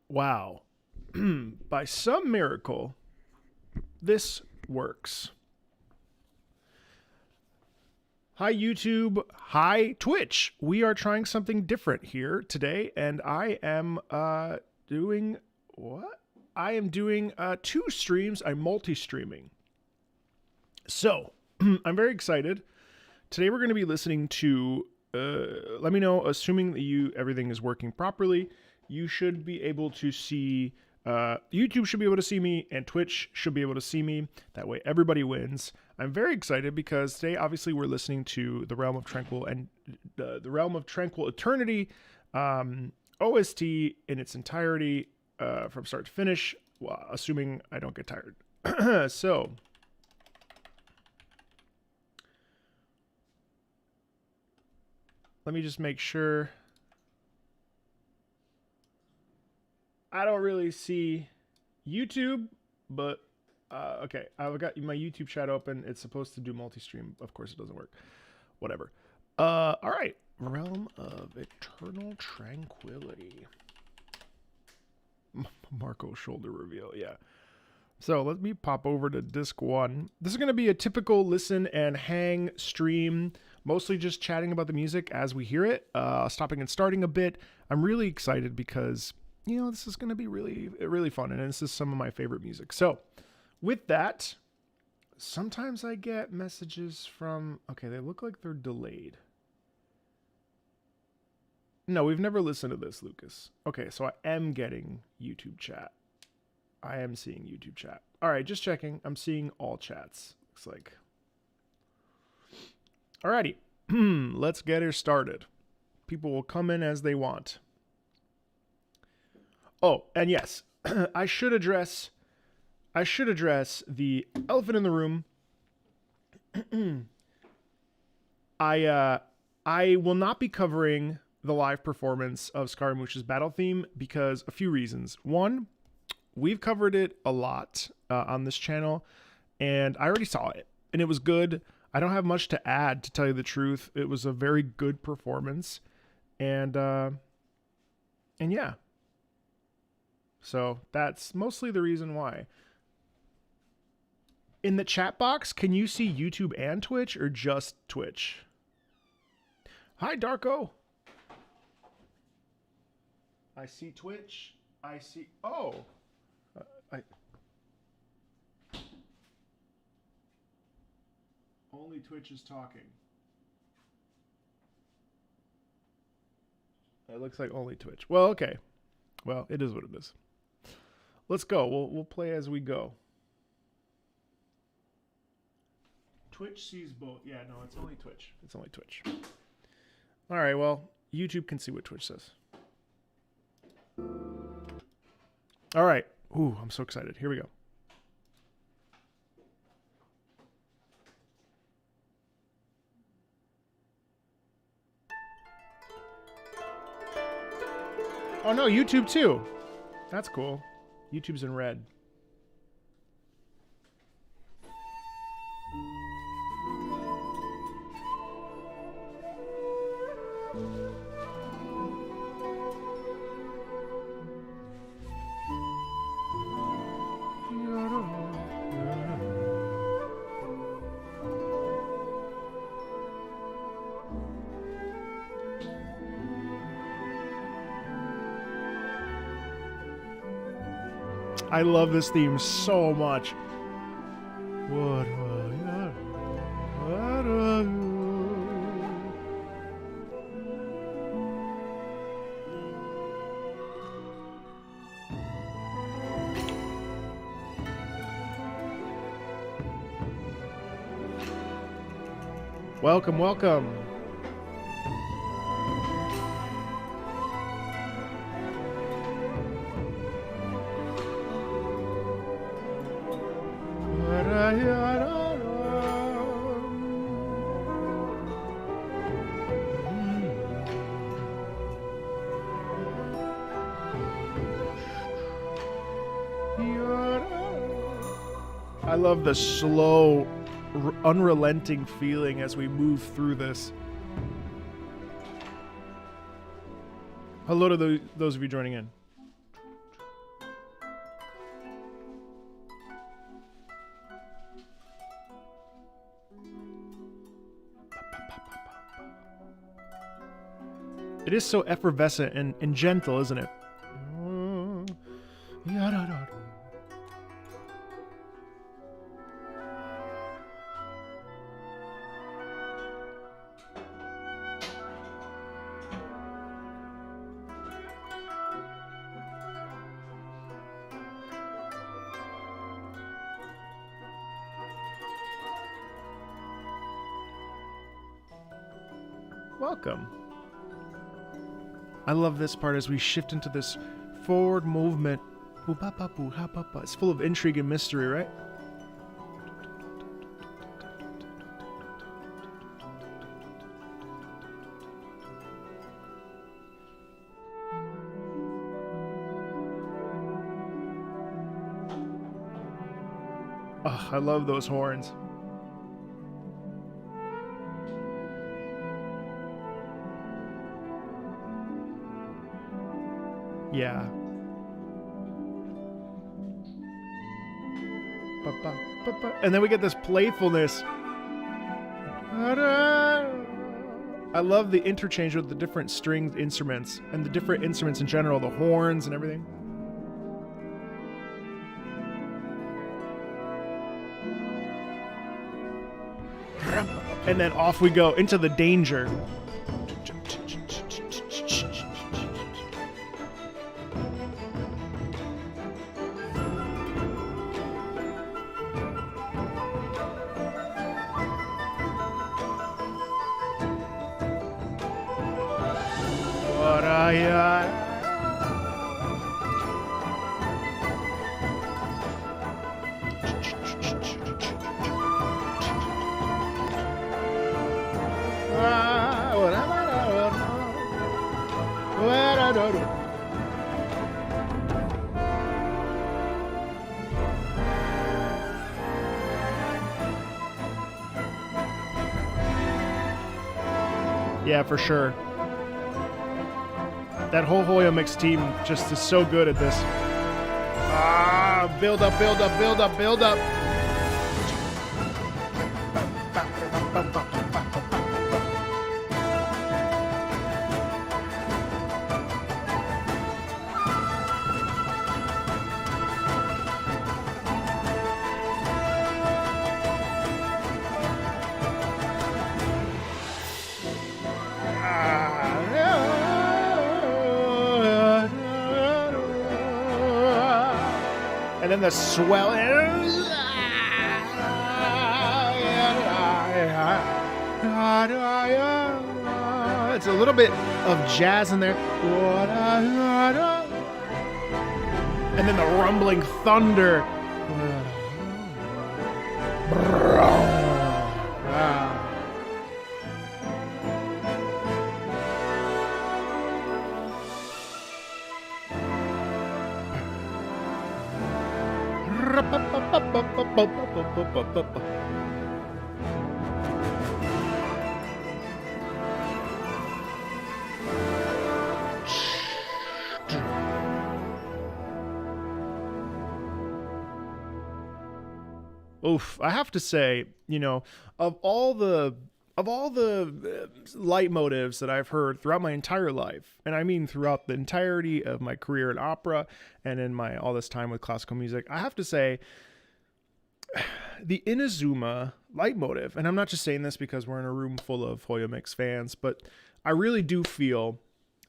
Wow. By some miracle, this works. Hi, YouTube. Hi, Twitch. We are trying something different here today, and I am doing what? I am doing 2 streams. I'm multi-streaming. So, I'm very excited. Today we're going to be listening to, let me know, assuming that everything is working properly, you should be able to see, YouTube should be able to see me, and Twitch should be able to see me. That way everybody wins. I'm very excited because today, obviously, we're listening to The Realm of Tranquil and The Realm of Tranquil Eternity, OST in its entirety, from start to finish, well, assuming I don't get tired. So, let me just make sure. I don't really see YouTube, but okay. I've got my YouTube chat open. It's supposed to do multi-stream. Of course, it doesn't work. Whatever. All right. Realm of Eternal Tranquility. Marco shoulder reveal. Yeah. So let me pop over to disc 1. This is going to be a typical listen and hang stream, mostly just chatting about the music as we hear it, stopping and starting a bit. I'm really excited because, you know, this is going to be really, really fun, and this is some of my favorite music. So with that, sometimes I get messages from, okay, they look like they're delayed. No, we've never listened to this, Lucas. Okay, so I am getting YouTube chat. I am seeing YouTube chat. All right, just checking. I'm seeing all chats. Looks like. Alrighty, let's get her started. People will come in as they want. Oh, and yes, I should address the elephant in the room. I will not be covering the live performance of Scaramouche's battle theme because a few reasons. One, we've covered it a lot on this channel, and I already saw it, and it was good. I don't have much to add, to tell you the truth. It was a very good performance, and yeah. So that's mostly the reason why. In the chat box, can you see YouTube and Twitch, or just Twitch? Hi, Darko. I see Twitch. I see... Oh! Only Twitch is talking. It looks like only Twitch. Well, okay. Well, it is what it is. Let's go. We'll play as we go. Twitch sees both. Yeah, no, it's only Twitch. It's only Twitch. All right, well, YouTube can see what Twitch says. All right. Ooh, I'm so excited. Here we go. Oh no, YouTube too. That's cool. YouTube's in red. I love this theme so much. What Welcome, welcome. I love the slow, unrelenting feeling as we move through this. Hello to those of you joining in. It is so effervescent and gentle, isn't it? Welcome. I love this part as we shift into this forward movement. It's full of intrigue and mystery, right? Oh, I love those horns. Yeah. And then we get this playfulness. I love the interchange with the different stringed instruments and the different instruments in general, the horns and everything. And then off we go into the danger. Yeah, for sure. That whole Hoyo Mix team just is so good at this. Build up, build up, build up, build up. And then the swell. It's a little bit of jazz in there. And then the rumbling thunder. Oof, I have to say, you know, of all the leitmotifs that I've heard throughout my entire life, and I mean throughout the entirety of my career in opera and in my all this time with classical music, I have to say the Inazuma leitmotif, and I'm not just saying this because we're in a room full of Hoyo Mix fans, but I really do feel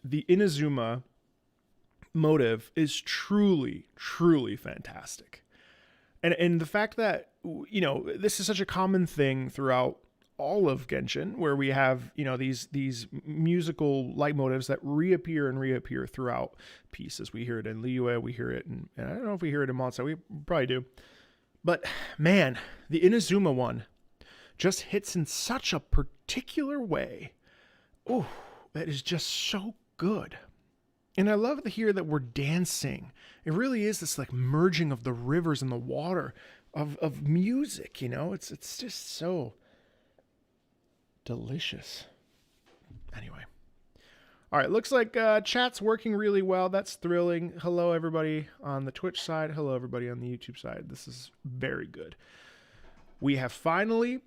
the Inazuma motive is truly, truly fantastic. And the fact that, you know, this is such a common thing throughout all of Genshin, where we have, you know, these musical leitmotifs that reappear and reappear throughout pieces. We hear it in Liyue, we hear it in, and I don't know if we hear it in Monsa, we probably do. But man, the Inazuma one just hits in such a particular way. Oh, that is just so good. And I love to hear that we're dancing. It really is this like merging of the rivers and the water of music, you know? It's just so delicious. Anyway. All right, looks like chat's working really well. That's thrilling. Hello, everybody on the Twitch side. Hello, everybody on the YouTube side. This is very good. We have finally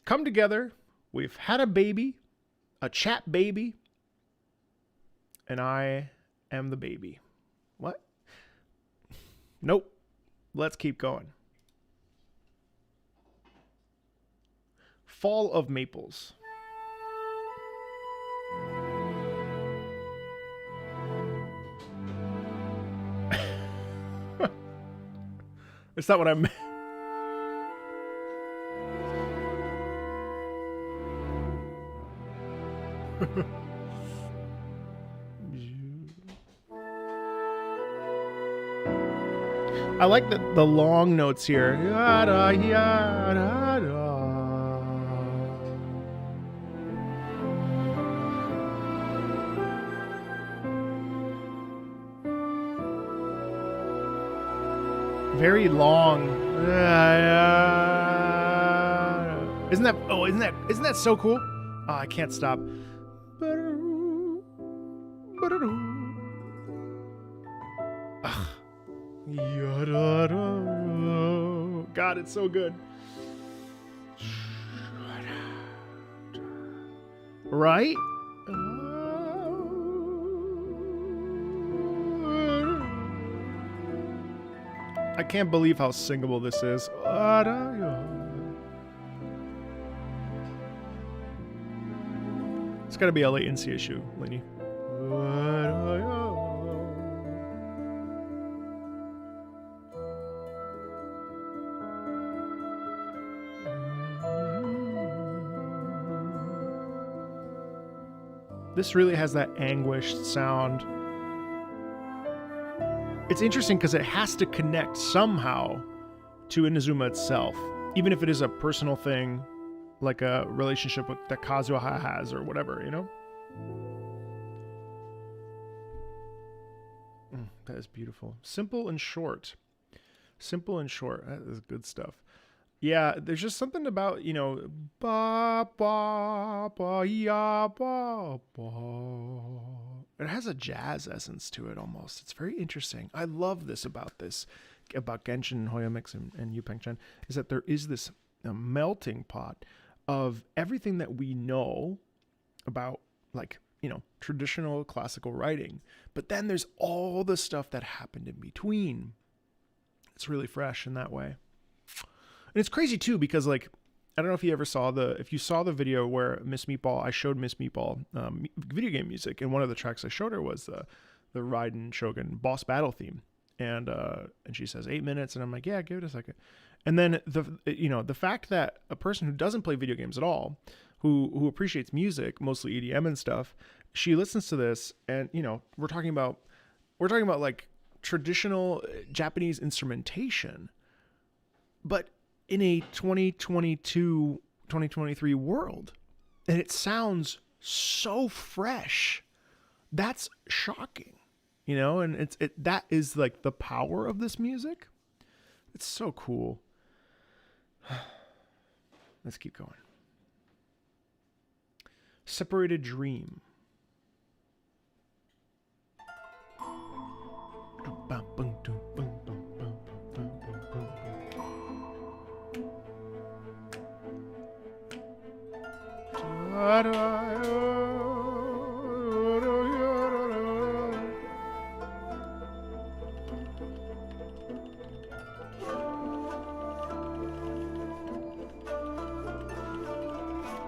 come together. We've had a baby, a chat baby. and I am the baby. What? Nope. Let's keep going. Fall of Maples. Is that what I meant? I like the long notes here. Yada, yada, very long. Isn't that so cool? Oh, I can't stop. God, it's so good. Right? I can't believe how singable this is. It's gotta be a latency issue, Lenny. This really has that anguished sound. It's interesting because it has to connect somehow to Inazuma itself, even if it is a personal thing, like a relationship that Kazuha has or whatever, you know? That is beautiful. Simple and short. Simple and short. That is good stuff. Yeah, there's just something about, you know, ba ba ba ya ba ba. It has a jazz essence to it almost. It's very interesting. I love this about Genshin, Hoyomix, and Yupengchen, is that there is this melting pot of everything that we know about, like, you know, traditional classical writing. But then there's all the stuff that happened in between. It's really fresh in that way. And it's crazy too, because like, I don't know if you ever saw if you saw the video where I showed Miss Meatball video game music, and one of the tracks I showed her was the Raiden Shogun boss battle theme. And she says 8 minutes, and I'm like, yeah, give it a second. And then the fact that a person who doesn't play video games at all, who appreciates music, mostly EDM and stuff, she listens to this, and you know, we're talking about like traditional Japanese instrumentation, but in a 2022, 2023 world, and it sounds so fresh. That's shocking, you know, and that is like the power of this music. It's so cool. Let's keep going. Separated Dream.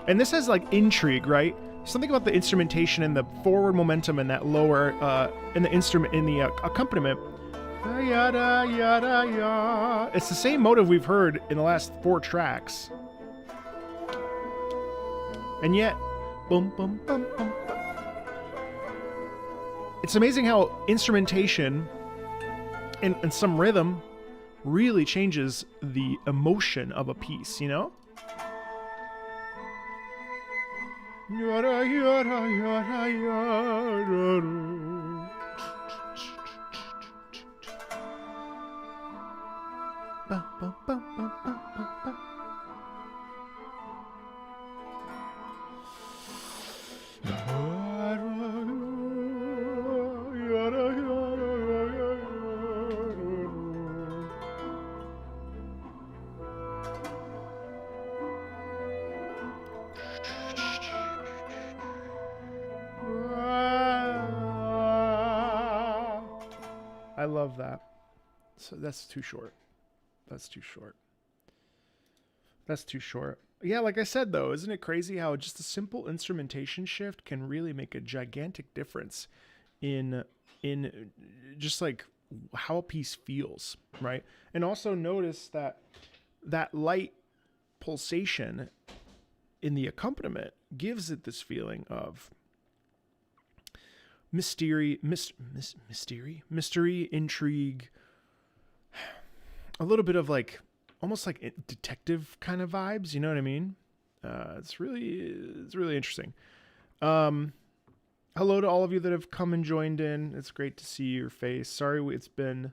And this has like intrigue, right? Something about the instrumentation and the forward momentum and that lower in the instrument, in the accompaniment. Yada, yada, yada. It's the same motive we've heard in the last 4 tracks. And yet, boom, boom, boom, boom, boom. It's amazing how instrumentation and some rhythm really changes the emotion of a piece, you know? Yada, yada, yada, yada. Ba, ba, ba, ba, ba, ba, ba. love that. So that's too short. That's too short. That's too short. Yeah, like I said, though, isn't it crazy how just a simple instrumentation shift can really make a gigantic difference in just like how a piece feels, right? And also notice that that light pulsation in the accompaniment gives it this feeling of mystery, intrigue, a little bit of like almost like detective kind of vibes. You know what I mean? It's really interesting. Hello to all of you that have come and joined in. It's great to see your face. Sorry, it's been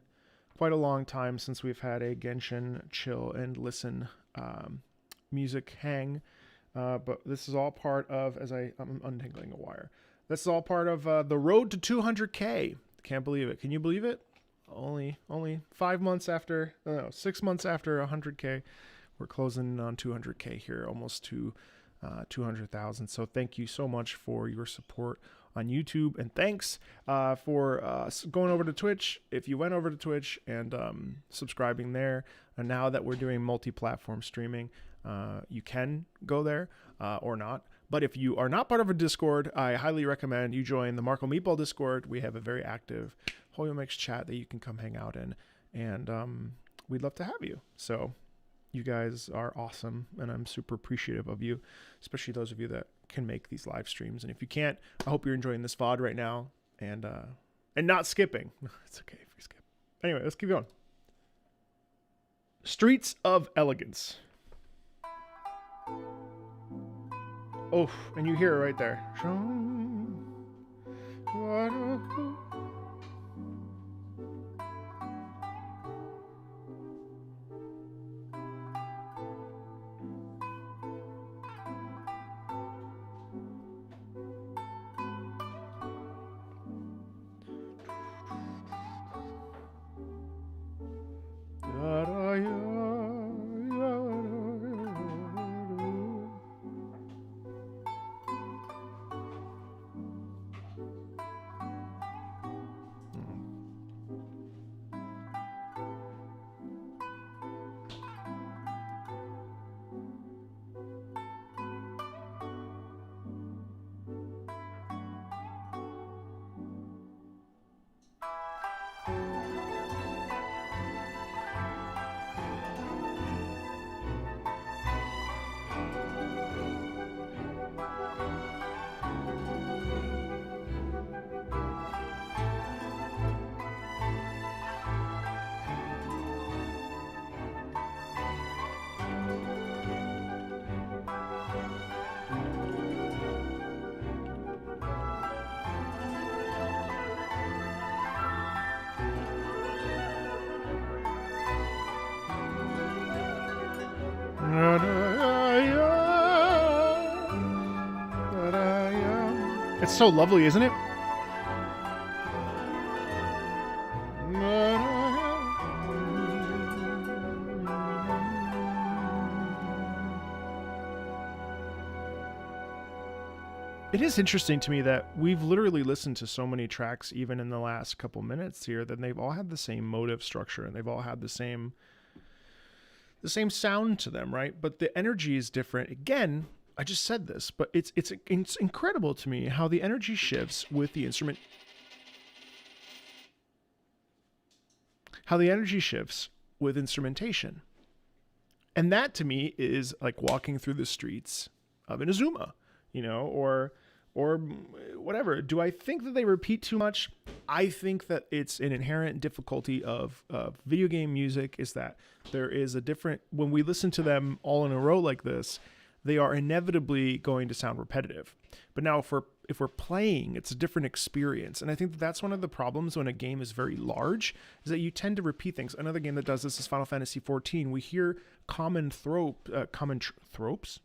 quite a long time since we've had a Genshin chill and listen music hang. But this is all part of, I'm untangling a wire. This is all part of the road to 200K. Can't believe it. Can you believe it? Only 5 months after, 6 months after 100K, we're closing on 200K here, almost to 200,000. So thank you so much for your support on YouTube, and thanks for going over to Twitch. If you went over to Twitch and subscribing there, and now that we're doing multi-platform streaming, you can go there or not. But if you are not part of a Discord, I highly recommend you join the Marco Meatball Discord. We have a very active HoYoMix chat that you can come hang out in, and we'd love to have you. So you guys are awesome, and I'm super appreciative of you, especially those of you that can make these live streams. And if you can't, I hope you're enjoying this VOD right now and not skipping. It's okay if you skip. Anyway, let's keep going. Streets of Elegance. Oh, and you hear it right there. It's so lovely, isn't it? It is interesting to me that we've literally listened to so many tracks, even in the last couple minutes here, that they've all had the same motive structure and they've all had the same sound to them, right? But the energy is different. Again, I just said this, but it's incredible to me how the energy shifts with the instrument. How the energy shifts with instrumentation. And that to me is like walking through the streets of Inazuma, you know, or whatever. Do I think that they repeat too much? I think that it's an inherent difficulty of video game music is that there is a different, when we listen to them all in a row like this, they are inevitably going to sound repetitive. But now if we're playing, it's a different experience. And I think that's one of the problems when a game is very large, is that you tend to repeat things. Another game that does this is Final Fantasy XIV. We hear common tropes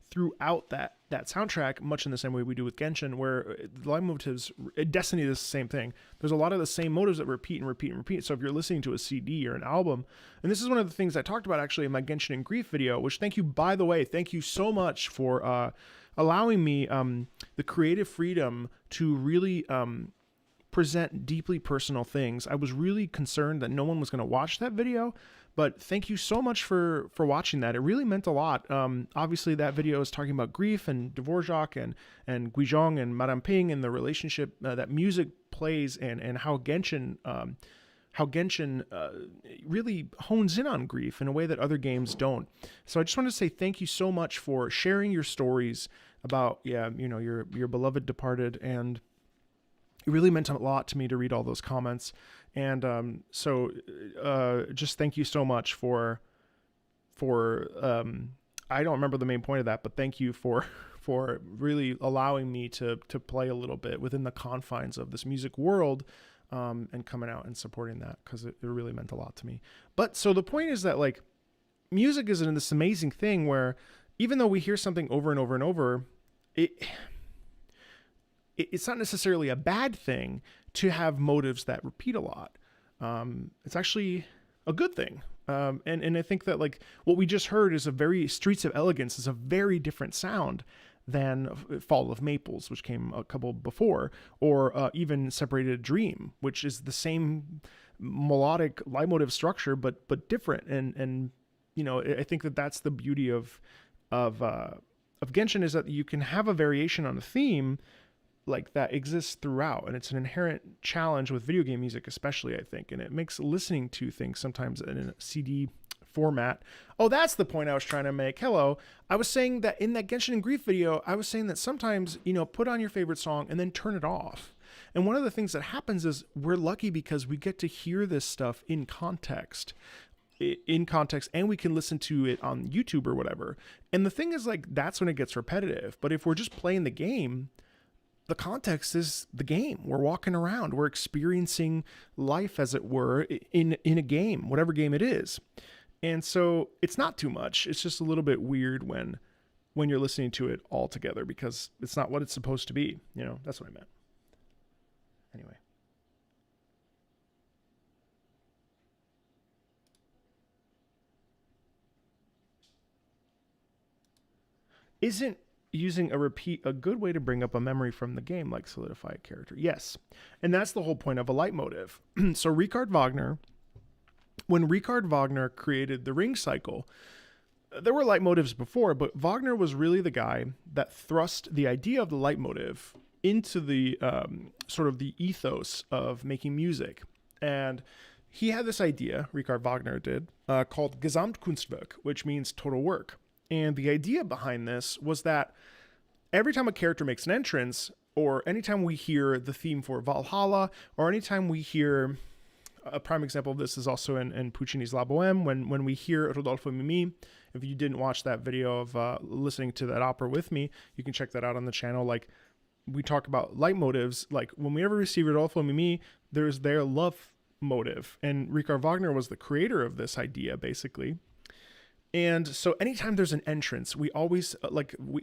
throughout that soundtrack, much in the same way we do with Genshin, where the line motives, Destiny is the same thing. There's a lot of the same motives that repeat and repeat and repeat. So if you're listening to a CD or an album, and this is one of the things I talked about actually in my Genshin and Grief video, which thank you, by the way, thank you so much for allowing me the creative freedom to really present deeply personal things. I was really concerned that no one was going to watch that video, but thank you so much for watching that. It really meant a lot. Obviously, that video is talking about grief and Dvorak and Guizhong and Madame Ping and the relationship that music plays, and how Genshin really hones in on grief in a way that other games don't. So I just wanted to say thank you so much for sharing your stories about your beloved departed, and it really meant a lot to me to read all those comments. And so just thank you so much for I don't remember the main point of that, but thank you for really allowing me to play a little bit within the confines of this music world, and coming out and supporting that, because it really meant a lot to me. But so the point is that, like, music is this amazing thing where even though we hear something over and over and over, it's not necessarily a bad thing to have motives that repeat a lot. It's actually a good thing. And I think that, like, what we just heard is Streets of Elegance is a very different sound than Fall of Maples, which came a couple before, or even Separated Dream, which is the same melodic leitmotif structure, but different. And I think that that's the beauty of Genshin, is that you can have a variation on a theme like that exists throughout, and it's an inherent challenge with video game music, especially, I think, and it makes listening to things sometimes in a CD format. Oh, that's the point I was trying to make. Hello. I was saying that in that Genshin and Grief video, I was saying that sometimes, put on your favorite song and then turn it off. And one of the things that happens is we're lucky because we get to hear this stuff in context, and we can listen to it on YouTube or whatever. And the thing is, like, that's when it gets repetitive. But if we're just playing the game, the context is the game. We're walking around, we're experiencing life, as it were, in a game, whatever game it is. And so it's not too much. It's just a little bit weird when you're listening to it all together, because it's not what it's supposed to be. That's what I meant. Anyway. Isn't using a repeat a good way to bring up a memory from the game, like solidify a character? Yes. And that's the whole point of a leitmotif. So when Richard Wagner created the Ring Cycle, there were leitmotifs before, but Wagner was really the guy that thrust the idea of the leitmotif into the sort of the ethos of making music. And he had this idea, Richard Wagner did, called Gesamtkunstwerk, which means total work. And the idea behind this was that every time a character makes an entrance, or anytime we hear the theme for Valhalla, or anytime we hear, a prime example of this is also in Puccini's La Bohème, when we hear Rodolfo Mimi. If you didn't watch that video of listening to that opera with me, you can check that out on the channel. Like, we talk about leitmotifs. Like, when we ever receive Rodolfo Mimi, there's their love motive. And Richard Wagner was the creator of this idea, basically. And so anytime there's an entrance, we always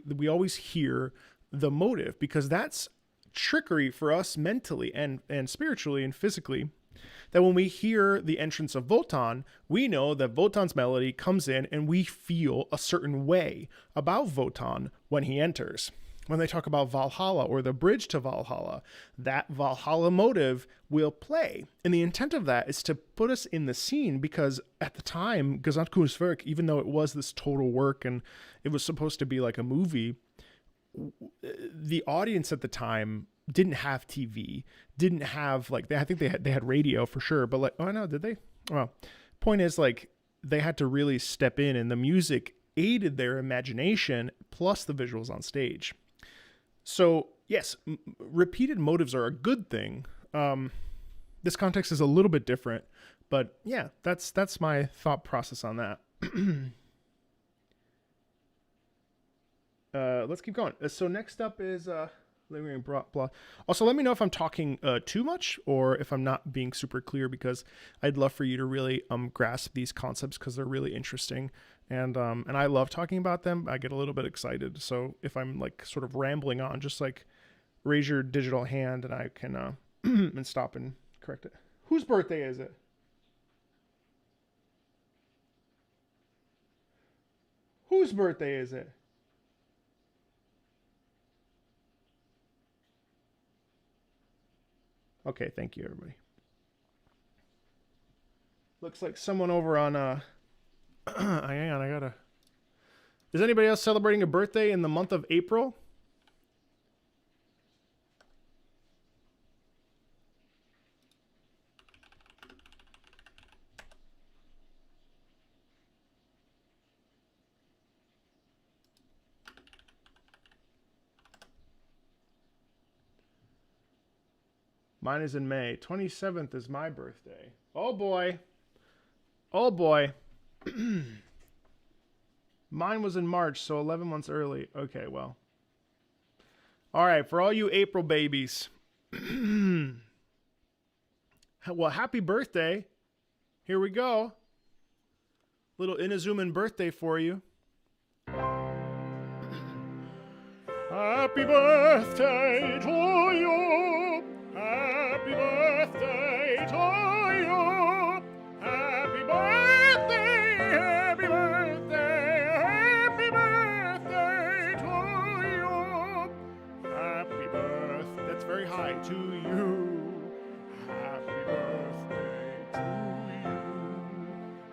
we always hear the motive, because that's trickery for us mentally and spiritually and physically. That when we hear the entrance of Wotan, we know that Wotan's melody comes in and we feel a certain way about Wotan when he enters. When they talk about Valhalla or the bridge to Valhalla, that Valhalla motive will play. And the intent of that is to put us in the scene, because at the time, Gesamtkunstwerk, even though it was this total work and it was supposed to be like a movie, the audience at the time didn't have TV, didn't have, like, I think they had radio for sure, but, like, oh no, did they? Well, point is, like, they had to really step in, and the music aided their imagination plus the visuals on stage. So yes, repeated motives are a good thing. This context is a little bit different, but yeah, that's my thought process on that. Let's keep going. So next up is also, let me know if I'm talking too much, or if I'm not being super clear, because I'd love for you to really grasp these concepts, because they're really interesting, and I love talking about them. I get a little bit excited, so if I'm, like, sort of rambling on, just, like, raise your digital hand and I can and stop and correct it. Whose birthday is it? Whose birthday is it? Okay, thank you, everybody. Looks like someone over on hang on, I gotta. Is anybody else celebrating a birthday in the month of April? Mine is in May. 27th is my birthday. Oh boy. Oh boy. Mine was in March, so 11 months early. Okay, well. All right, for all you April babies. Well, happy birthday. Here we go. Little Inazuman birthday for you. Happy birthday to you. Happy birthday to you. Happy birthday, happy birthday, happy birthday to you. Happy birthday. That's very high. To you. Happy birthday to you.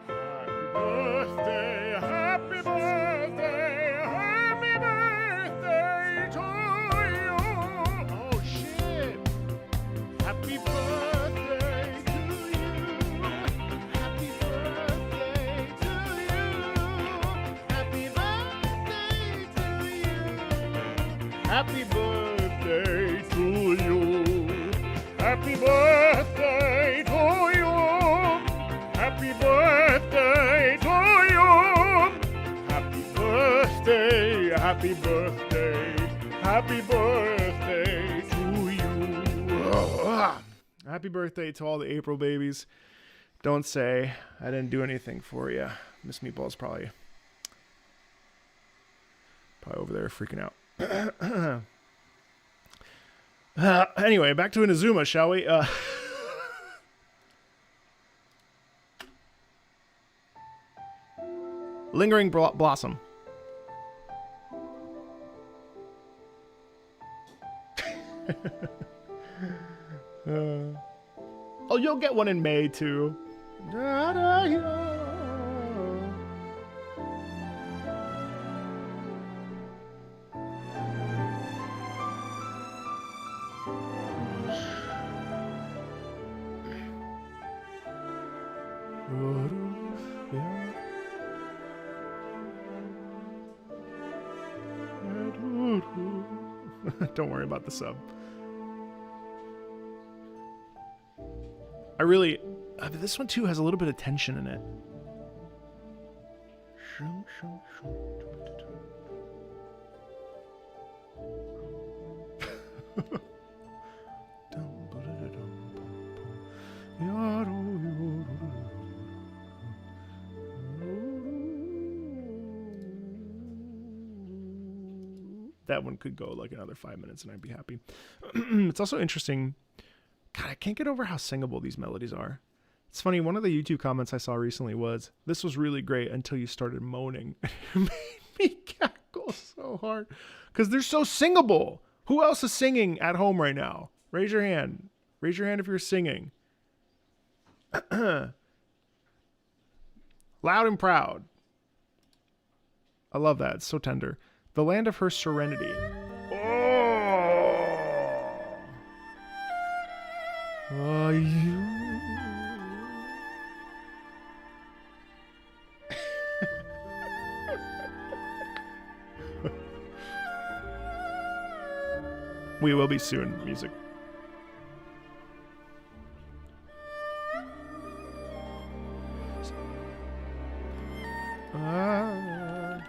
Happy birthday, happy birthday, happy birthday to you. Oh shit. Happy birthday to you. Happy birthday to you. Happy birthday to you. Happy birthday to you. Happy birthday to you. Happy birthday to you. Happy birthday. Happy birthday. Happy birthday to you. Happy birthday to all the April babies. Don't say I didn't do anything for you. Miss Meatball's probably over there freaking out. Anyway, back to Inazuma, shall we? Lingering Blossom. Oh, you'll get one in May, too. Don't worry about the sub. I really... this one, too, has a little bit of tension in it. That one could go like another 5 minutes and I'd be happy. It's also interesting. God, I can't get over how singable these melodies are. It's funny, one of the YouTube comments I saw recently was, this was really great until you started moaning. It made me cackle so hard. Because they're so singable. Who else is singing at home right now? Raise your hand. Raise your hand if you're singing. Loud and proud. I love that. It's so tender. The land of her serenity. Oh, you. We will be soon, music. Yeah.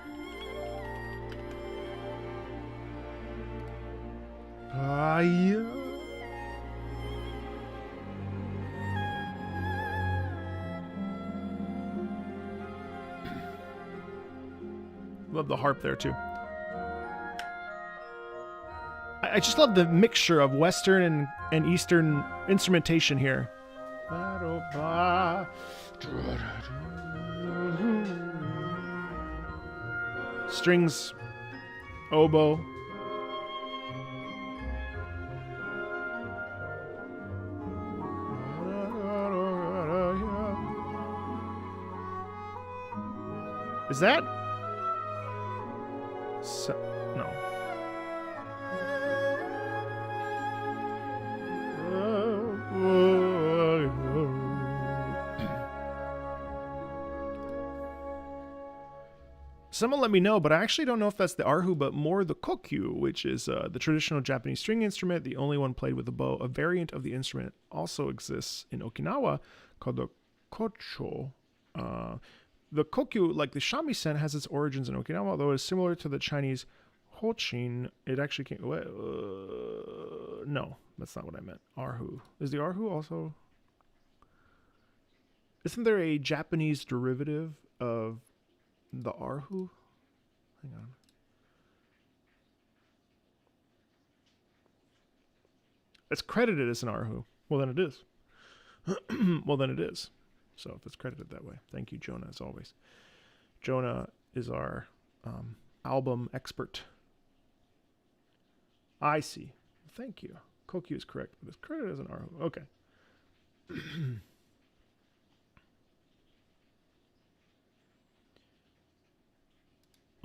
Love the harp there too. I just love the mixture of Western and Eastern instrumentation here. Strings, oboe. Is that? No. Someone let me know, but I actually don't know if that's the arhu, but more the kokyu, which is the traditional Japanese string instrument, the only one played with a bow. A variant of the instrument also exists in Okinawa called the kocho. The kokyu, like the shamisen, has its origins in Okinawa, although it's similar to the Chinese hochin. It actually came... no, that's not what I meant. Arhu. Is the arhu also... Isn't there a Japanese derivative of the arhu? Hang on. It's credited as an arhu. Well, then it is. Well, then it is. So if it's credited that way. Thank you, Jonah, as always. Jonah is our album expert. I see. Thank you. Kokyu is correct, but it's credited as an arhu. Okay.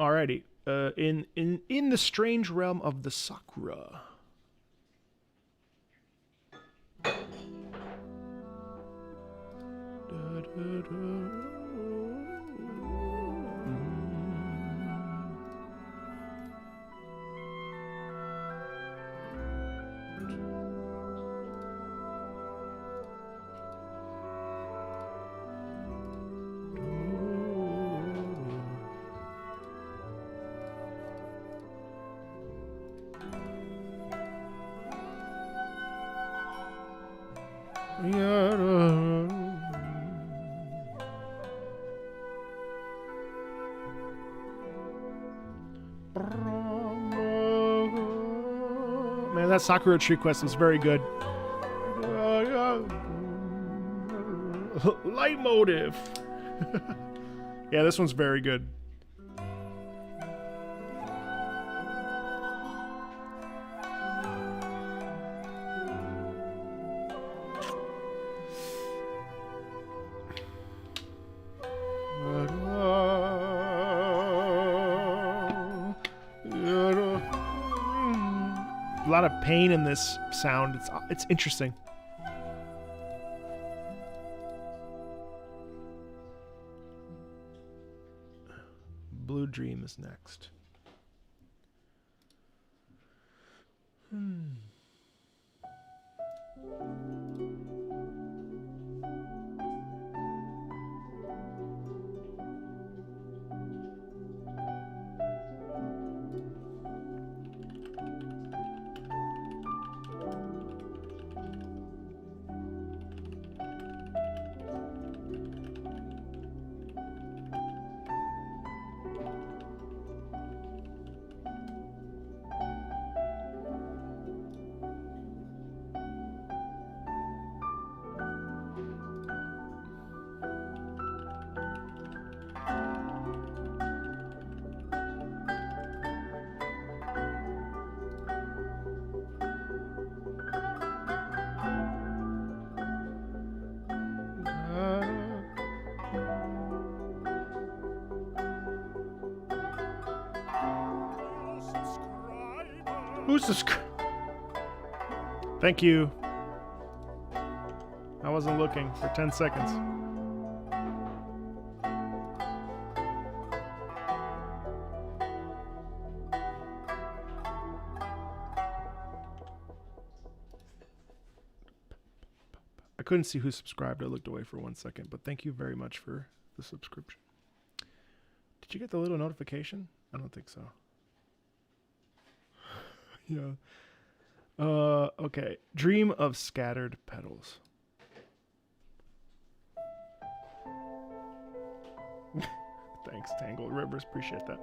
Alrighty. In the strange realm of the Sakura. Man, that Sakura Tree Quest was very good. Light motive. Yeah, this one's very good. A lot of pain in this sound. It's interesting. Blue Dream is next. Who's this? Thank you. I wasn't looking for 10 seconds. I couldn't see who subscribed. I looked away for 1 second, but thank you very much for the subscription. Did you get the little notification? I don't think so. Yeah. Okay. Dream of Scattered Petals. Thanks, Tangled Rivers. Appreciate that.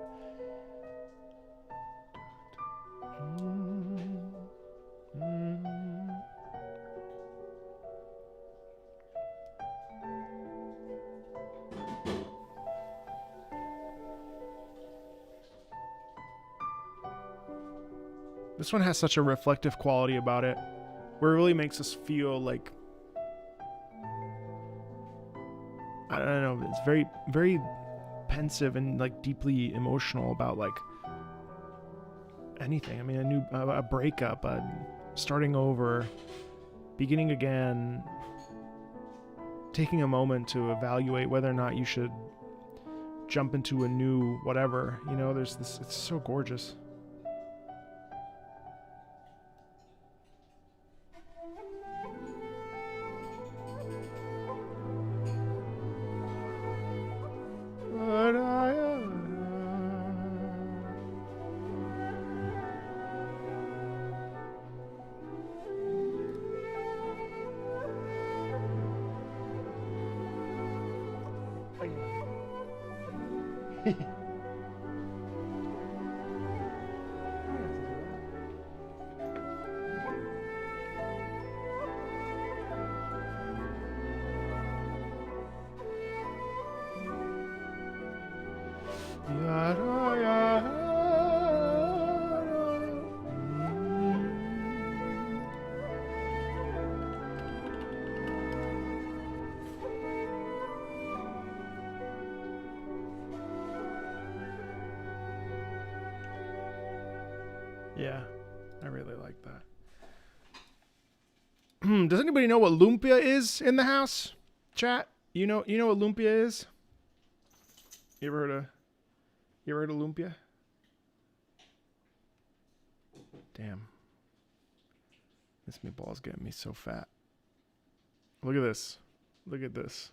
This one has such a reflective quality about it, where it really makes us feel like, I don't know, it's very, very pensive and like deeply emotional about like anything. I mean, a breakup, starting over, beginning again, taking a moment to evaluate whether or not you should jump into a new whatever. You know, there's this. It's so gorgeous. Yeah, I really like that. Does anybody know what lumpia is in the house? Chat, you know what lumpia is? You ever heard of lumpia? Damn. This meatball is getting me so fat. Look at this. Look at this.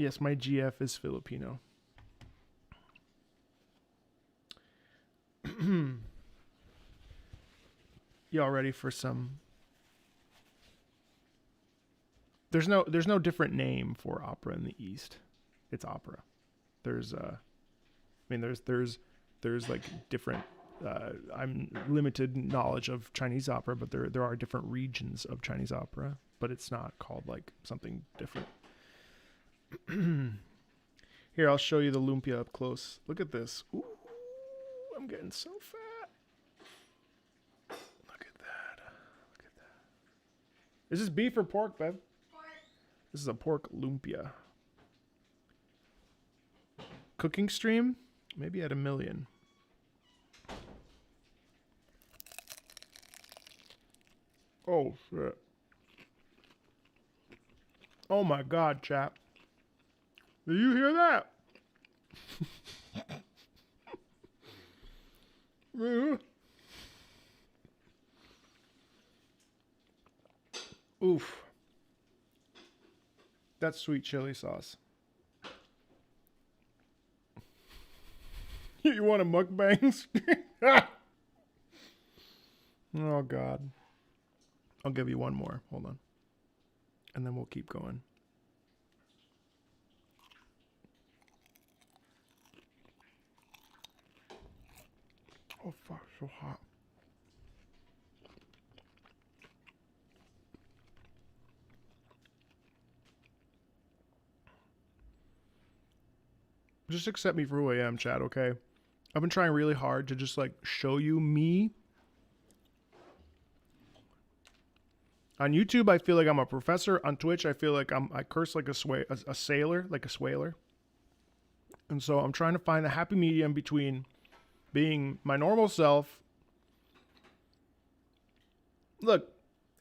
Yes, my GF is Filipino. Y'all ready for some? There's no different name for opera in the East. It's opera. There's like different. I'm limited knowledge of Chinese opera, but there are different regions of Chinese opera, but it's not called like something different. Here, I'll show you the lumpia up close. Look at this. Ooh, I'm getting so fat. Look at that. Look at that. Is this beef or pork, babe? Pork. This is a pork lumpia. Cooking stream? Maybe at 1 million. Oh, shit. Oh, my God, chap. Do you hear that? Oof. That's sweet chili sauce. You want a mukbang? Oh, God. I'll give you one more. Hold on. And then we'll keep going. Oh, fuck, so hot. Just accept me for who I am, chat, okay? I've been trying really hard to just, like, show you me. On YouTube, I feel like I'm a professor. On Twitch, I feel like I curse like a sailor, like a swaler. And so I'm trying to find a happy medium between being my normal self. Look,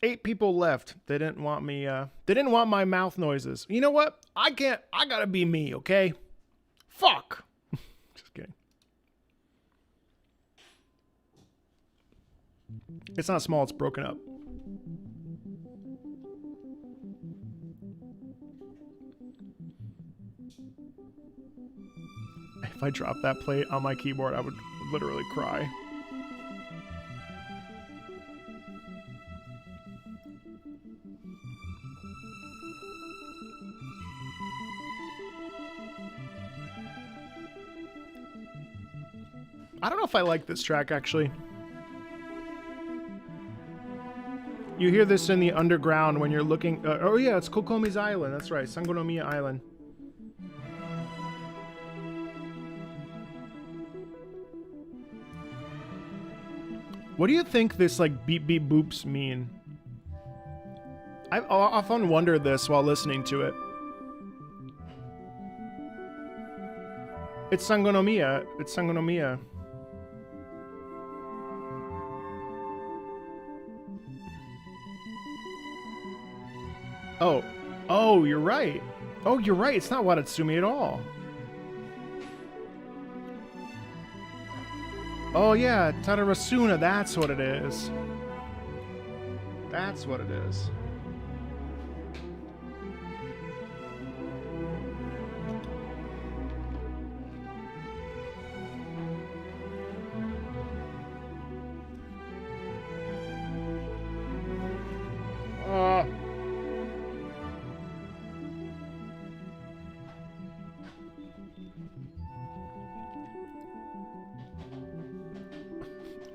8 people left. They didn't want me, they didn't want my mouth noises. You know what? I gotta be me, okay? Fuck. Just kidding. It's not small, it's broken up. If I dropped that plate on my keyboard, I would literally cry. I don't know if I like this track, actually. You hear this in the underground when you're looking... oh yeah, it's Kokomi's Island. That's right, Sangonomiya Island. What do you think this like beep beep boops mean? I've often wondered this while listening to it. It's Sangonomiya. It's Sangonomiya. Oh. Oh, you're right. Oh, you're right. It's not Watatsumi at all. Oh, yeah. Tadarasuna. That's what it is. That's what it is.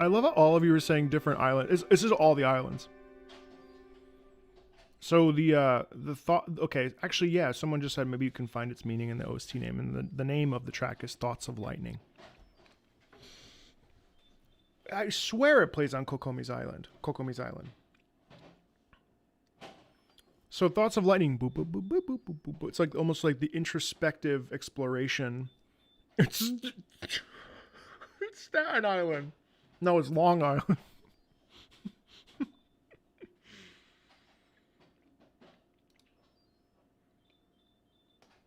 I love how all of you are saying different islands. This is all the islands. So the thought. Okay, actually, yeah. Someone just said maybe you can find its meaning in the OST name, and the name of the track is "Thoughts of Lightning." I swear it plays on Kokomi's Island. Kokomi's Island. So "Thoughts of Lightning." Boop boop boop boop boop boop boop. It's like almost like the introspective exploration. It's Staten Island. No, it's Long Island.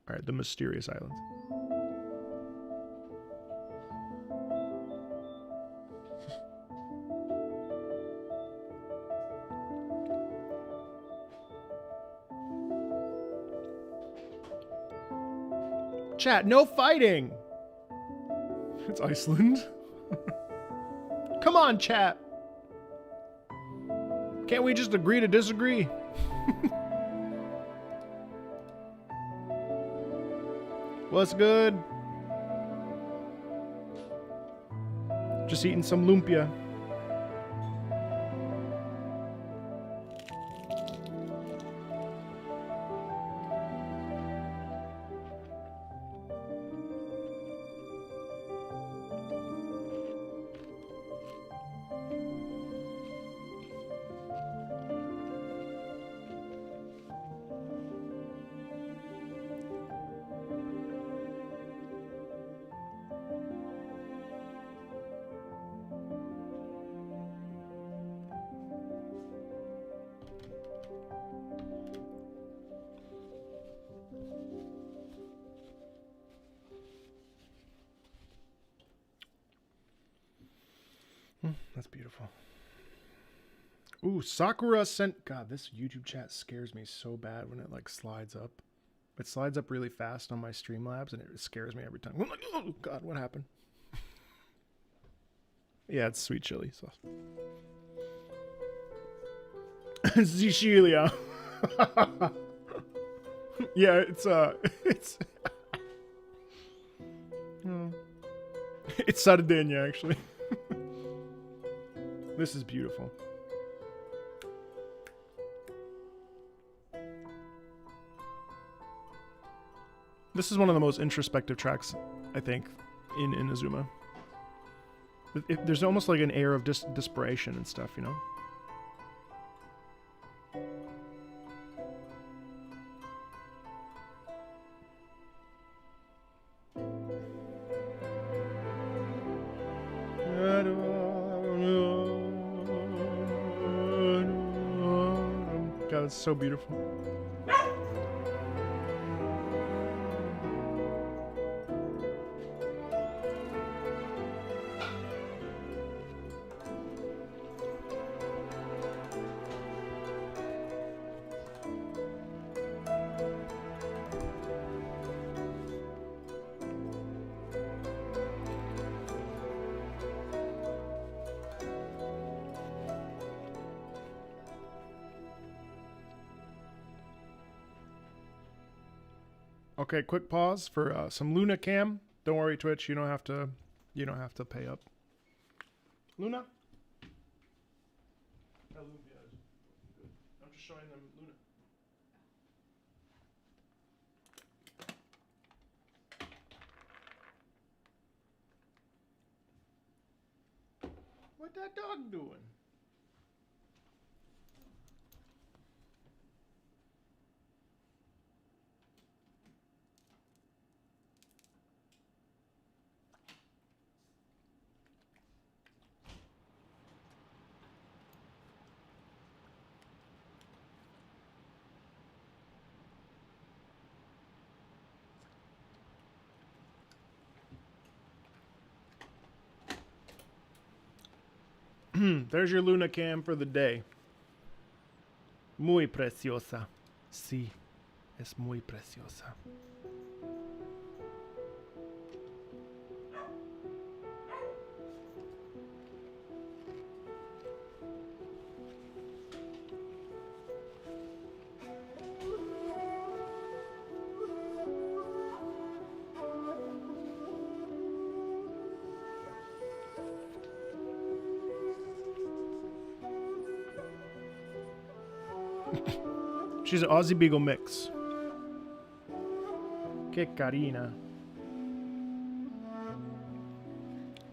All right, the mysterious islands. Chat, no fighting. It's Iceland. Come on, chat. Can't we just agree to disagree? What's good? Just eating some lumpia. That's beautiful. Ooh, Sakura sent... God, this YouTube chat scares me so bad when it, like, slides up. It slides up really fast on my Streamlabs, and it scares me every time. I'm like, oh, God, what happened? Yeah, it's sweet chili sauce. Sicilia. Yeah, it's... It's Sardinia, actually. This is beautiful. This is one of the most introspective tracks, I think, in Inazuma. There's almost like an air of desperation and stuff, you know? God, it's so beautiful. Okay, quick pause for some Luna cam. Don't worry, Twitch. You don't have to pay up. Luna. I'm just showing them Luna. What that dog doing? There's your Luna cam for the day. Muy preciosa. Sí, es muy preciosa. She's an Aussie Beagle mix. Que carina.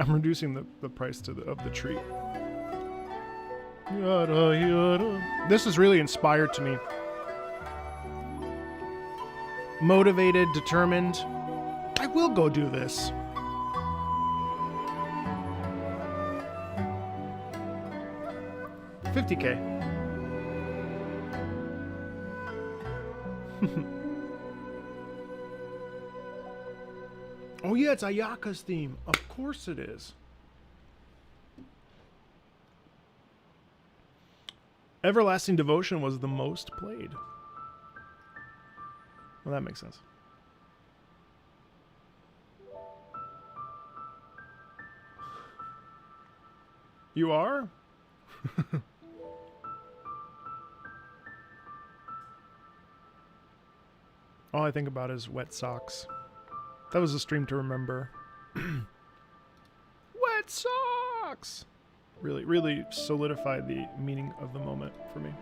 I'm reducing the price of the treat. Yada, yada. This is really inspired to me. Motivated, determined. I will go do this. $50K. Oh yeah, it's Ayaka's theme. Of course it is. Everlasting Devotion was the most played. Well, that makes sense. You are? All I think about is wet socks. That was a stream to remember. Wet socks! Really, really solidified the meaning of the moment for me.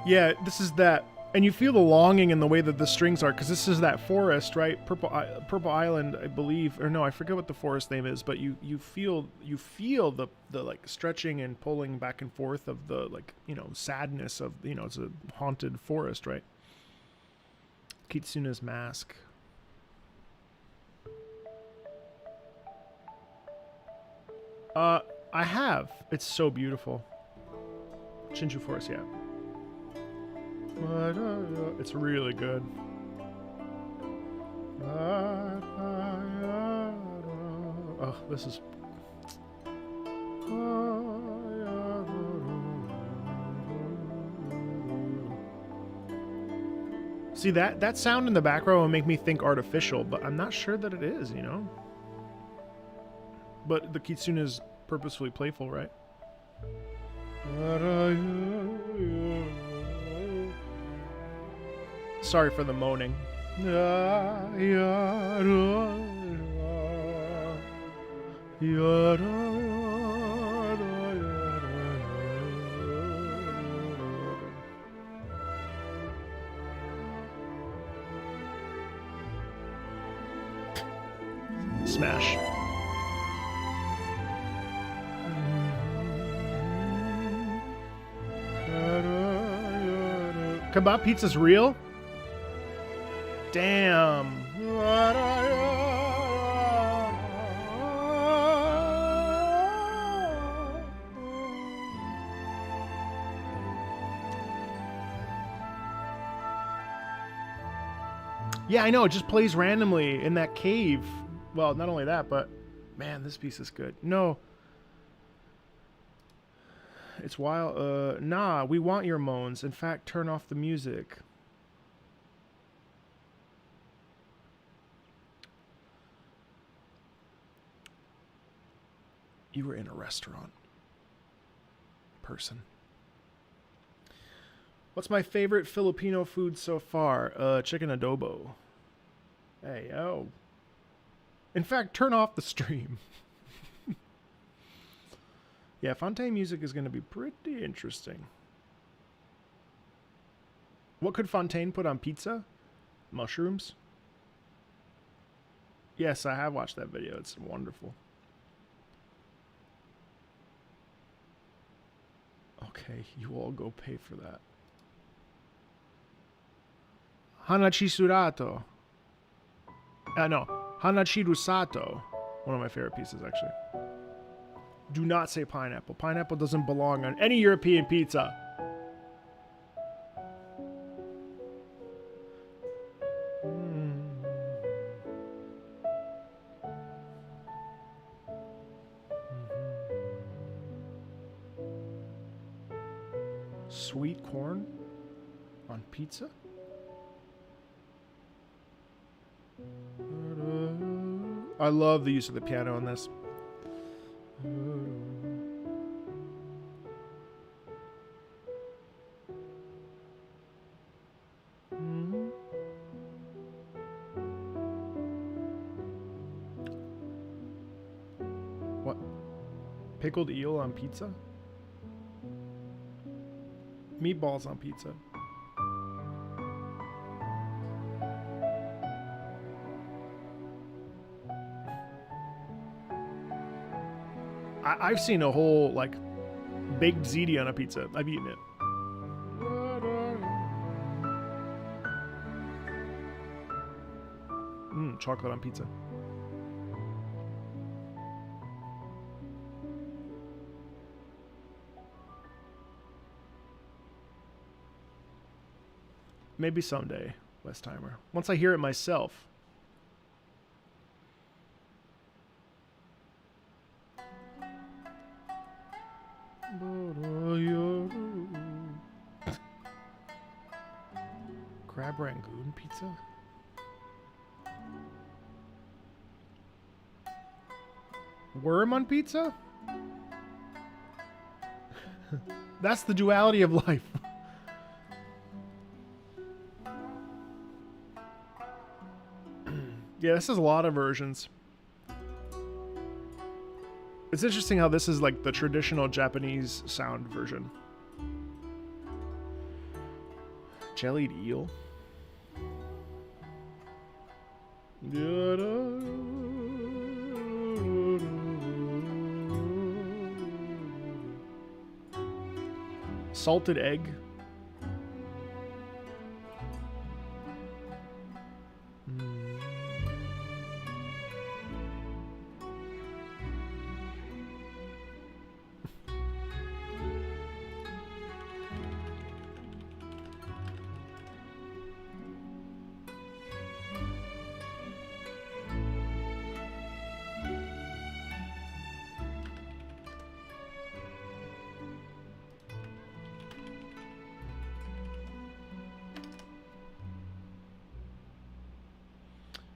Yeah, this is that, and you feel the longing in the way that the strings are, because this is that forest, right? Purple Island, I believe, or no, I forget what the forest name is, but you feel the like stretching and pulling back and forth of the, like, you know, sadness of, you know, it's a haunted forest, right? Kitsune's mask. I have. It's so beautiful. Shinshu Forest, yeah. It's really good. Oh, this is... See, that sound in the background will make me think artificial, but I'm not sure that it is, you know? But the Kitsune is purposefully playful, right? Sorry for the moaning. Smash. Kebab pizza's real? Damn. Yeah, I know. It just plays randomly in that cave. Well, not only that, but man, this piece is good. No. It's wild. Nah, we want your moans. In fact, turn off the music. You were in a restaurant. Person. What's my favorite Filipino food so far? Chicken adobo. Hey, yo. In fact, turn off the stream. Yeah, Fontaine music is going to be pretty interesting. What could Fontaine put on pizza? Mushrooms? Yes, I have watched that video. It's wonderful. Okay, you all go pay for that. Hanachisurato. No. Hanachirusato. One of my favorite pieces, actually. Do not say pineapple. Pineapple doesn't belong on any European pizza. Sweet corn on pizza? I love the use of the piano in this. What? Pickled eel on pizza? Meatballs on pizza. I've seen a whole, like, baked ziti on a pizza. I've eaten it. Chocolate on pizza. Maybe someday, West Timer. Once I hear it myself. Crab Rangoon pizza? Worm on pizza? That's the duality of life. Yeah, this is a lot of versions. It's interesting how this is like the traditional Japanese sound version. Jellied eel. Salted egg.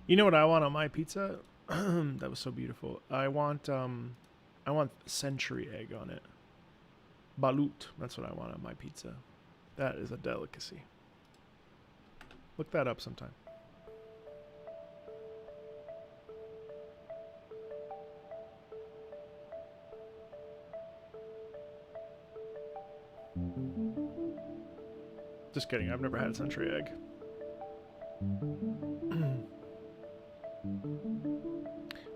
You know what I want on my pizza? That was so beautiful. I want century egg on it. Balut. That's what I want on my pizza. That is a delicacy. Look that up sometime. Just kidding. I've never had a century egg.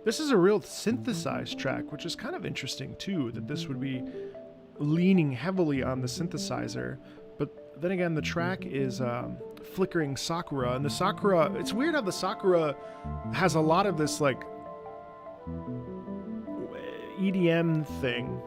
This is a real synthesized track, which is kind of interesting too, that this would be leaning heavily on the synthesizer. But then again, the track is Flickering Sakura, and the Sakura, it's weird how the Sakura has a lot of this like EDM thing.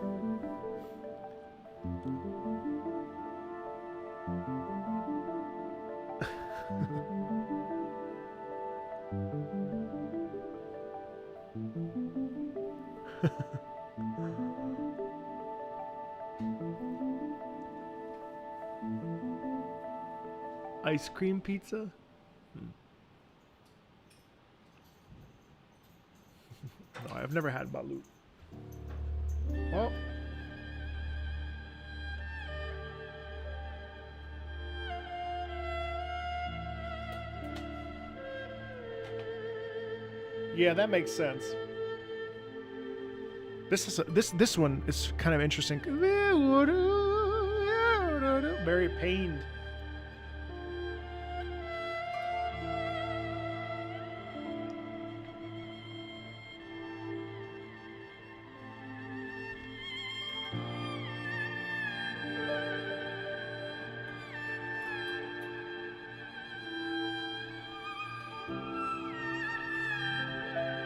Ice cream pizza? No, I've never had balut. Well. Yeah, that makes sense. This one is kind of interesting. Very pained.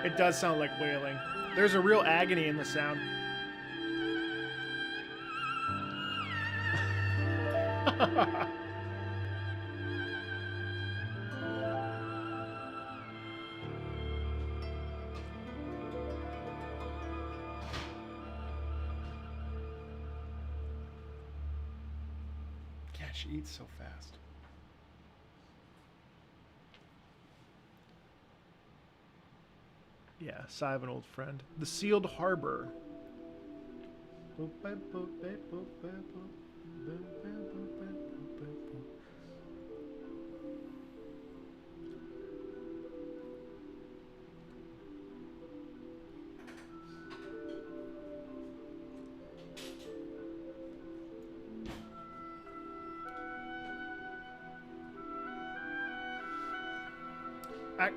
It does sound like wailing. There's a real agony in the sound. God, she eats so fast. Yeah, sigh of an old friend. The Sealed Harbor.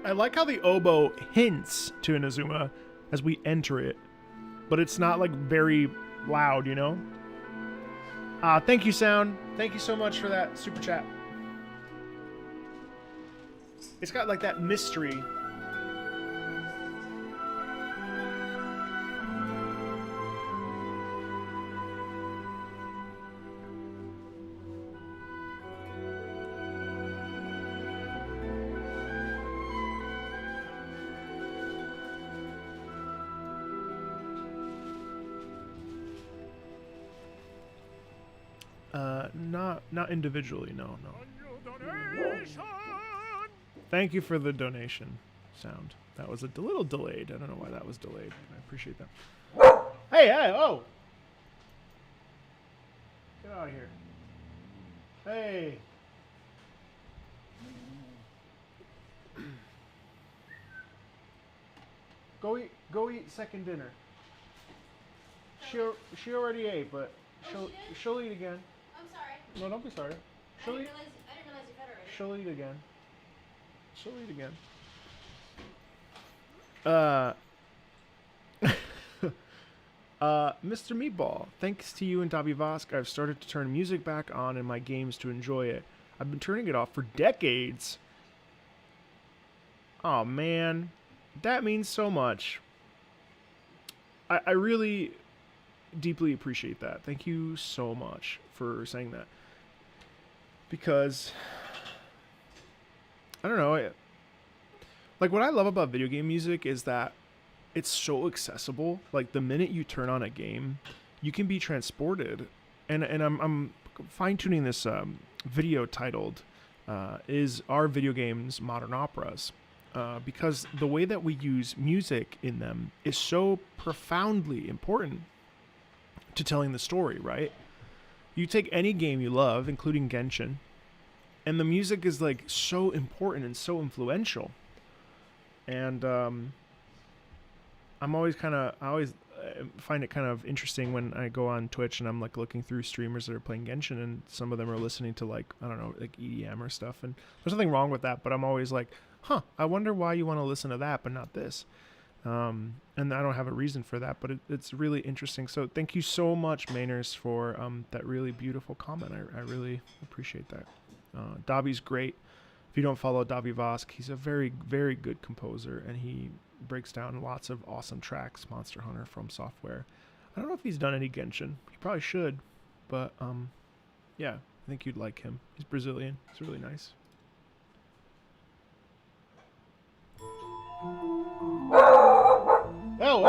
I like how the oboe hints to Inazuma as we enter it, but it's not like very loud, you know? Thank you, Sound. Thank you so much for that super chat. It's got like that mystery. Not individually, no. Thank you for the donation, Sound. That was a little delayed. I don't know why that was delayed. I appreciate that. Hey, oh! Get out of here. Hey! Go eat second dinner. She already ate, but she'll eat again. I'm sorry. No, don't be sorry. I didn't realize you fed already. She'll eat again. Mr. Meatball, thanks to you and Dobby Vosk, I've started to turn music back on in my games to enjoy it. I've been turning it off for decades. Oh man, that means so much. I really deeply appreciate that. Thank you so much for saying that. Because I don't know, like what I love about video game music is that it's so accessible. Like the minute you turn on a game, you can be transported. And I'm fine-tuning this video titled "Is Our Video Games Modern Operas?" Because the way that we use music in them is so profoundly important to telling the story, right? You take any game you love, including Genshin, and the music is like so important and so influential. And I always find it kind of interesting when I go on Twitch and I'm like looking through streamers that are playing Genshin, and some of them are listening to like, I don't know, like EDM or stuff. And there's nothing wrong with that, but I'm always like, I wonder why you want to listen to that, but not this. And I don't have a reason for that, but it's really interesting. So thank you so much, Mainers, for that really beautiful comment. I really appreciate that. Dobby's great. If you don't follow Dobby Vosk, he's a very, very good composer, and he breaks down lots of awesome tracks. Monster Hunter, From Software. I don't know if he's done any Genshin. He probably should, but yeah, I think you'd like him. He's Brazilian. He's really nice. Oh! No.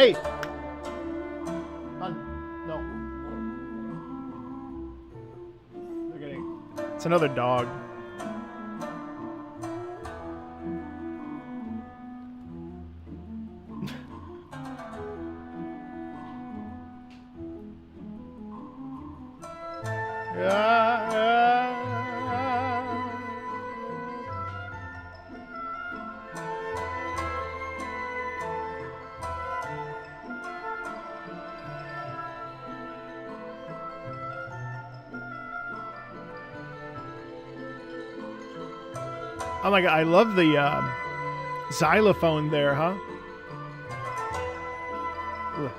Hey! No. They're getting... It's another dog. Oh my god, I love the xylophone there, huh? Ugh.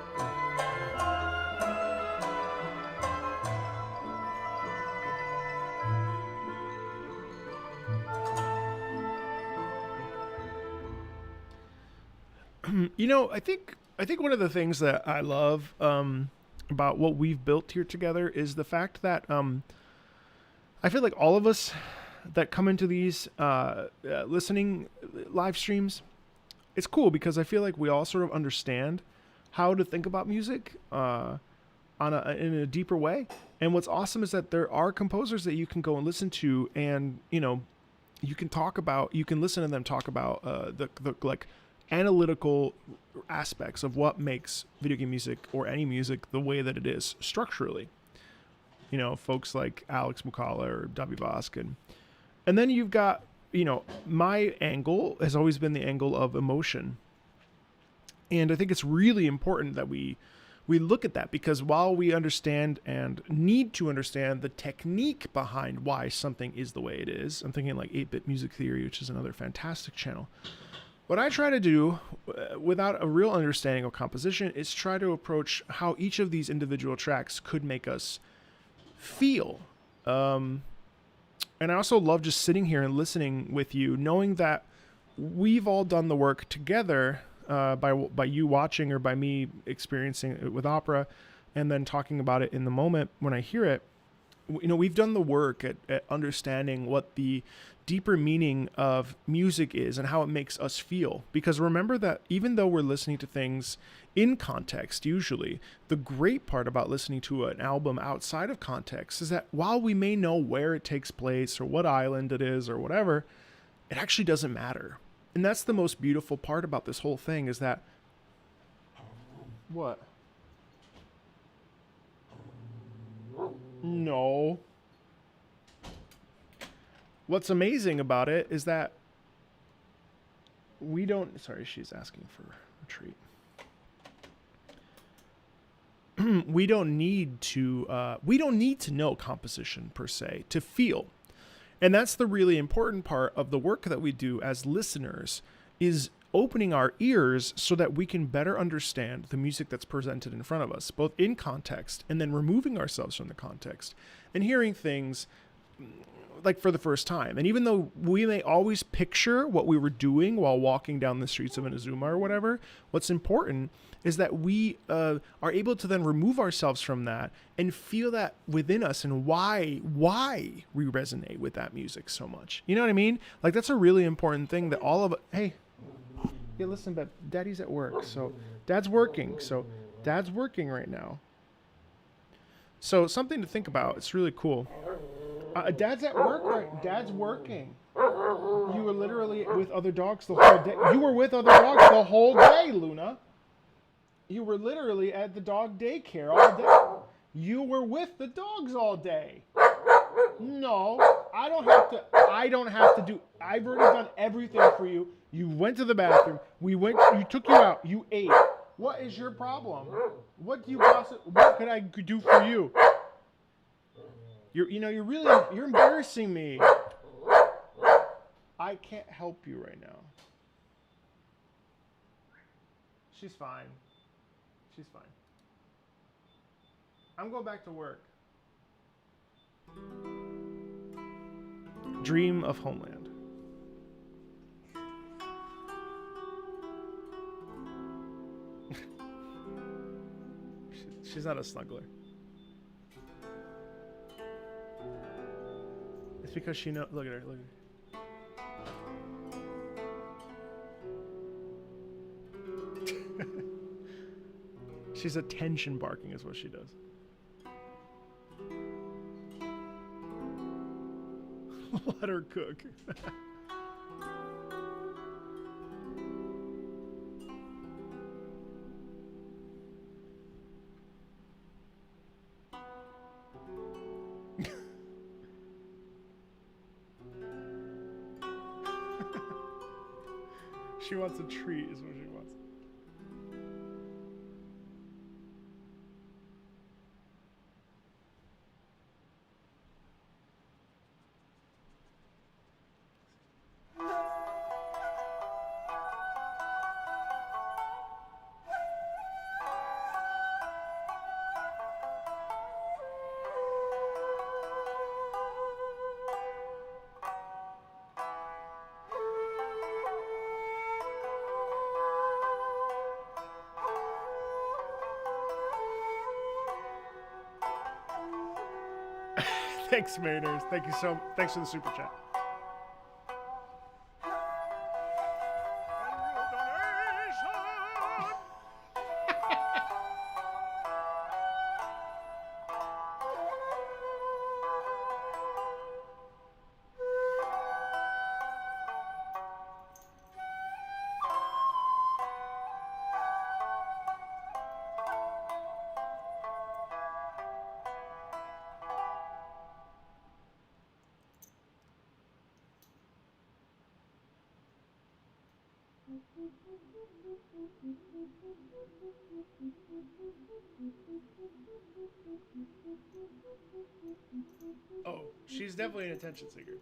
You know, I think one of the things that I love about what we've built here together is the fact that I feel like all of us that come into these listening live streams, it's cool because I feel like we all sort of understand how to think about music in a deeper way. And what's awesome is that there are composers that you can go and listen to, and you know, you can listen to them talk about the like analytical aspects of what makes video game music or any music the way that it is structurally. You know, folks like Alex Mukala or Davi Vosk, and then you've got, you know, my angle has always been the angle of emotion. And I think it's really important that we look at that, because while we understand and need to understand the technique behind why something is the way it is, I'm thinking like 8-Bit Music Theory, which is another fantastic channel. What I try to do without a real understanding of composition is try to approach how each of these individual tracks could make us feel. And I also love just sitting here and listening with you, knowing that we've all done the work together by you watching or by me experiencing it with opera and then talking about it in the moment when I hear it. You know, we've done the work at understanding what the deeper meaning of music is and how it makes us feel. Because remember that even though we're listening to things in context, usually, the great part about listening to an album outside of context is that while we may know where it takes place or what island it is or whatever, it actually doesn't matter. And that's the most beautiful part about this whole thing, is that... What? No. What's amazing about it is that we don't... Sorry, she's asking for a treat. We don't need to know composition per se to feel. And that's the really important part of the work that we do as listeners, is opening our ears so that we can better understand the music that's presented in front of us, both in context and then removing ourselves from the context and hearing things like for the first time. And even though we may always picture what we were doing while walking down the streets of Inazuma or whatever, what's important is that we are able to then remove ourselves from that and feel that within us and why we resonate with that music so much. You know what I mean? Like, that's a really important thing that all of... Hey, yeah, listen, but Daddy's at work, so Dad's working right now. So something to think about. It's really cool. Dad's at work, right? Dad's working. You were literally with other dogs the whole day. You were with other dogs the whole day, Luna. You were literally at the dog daycare all day. You were with the dogs all day. No, I don't have to do... I've already done everything for you. You went to the bathroom. You took you out. You ate. What is your problem? What could I do for you? You're embarrassing me. I can't help you right now. She's fine. She's fine. I'm going back to work. Dream of Homeland. She's not a snuggler. It's because she knows. Look at her. Look at her. She's attention barking is what she does. Let her cook. She wants a treat is what she wants. Thanks, Mainers. Thank you so. Thanks for the super chat. Oh, she's definitely an attention seeker.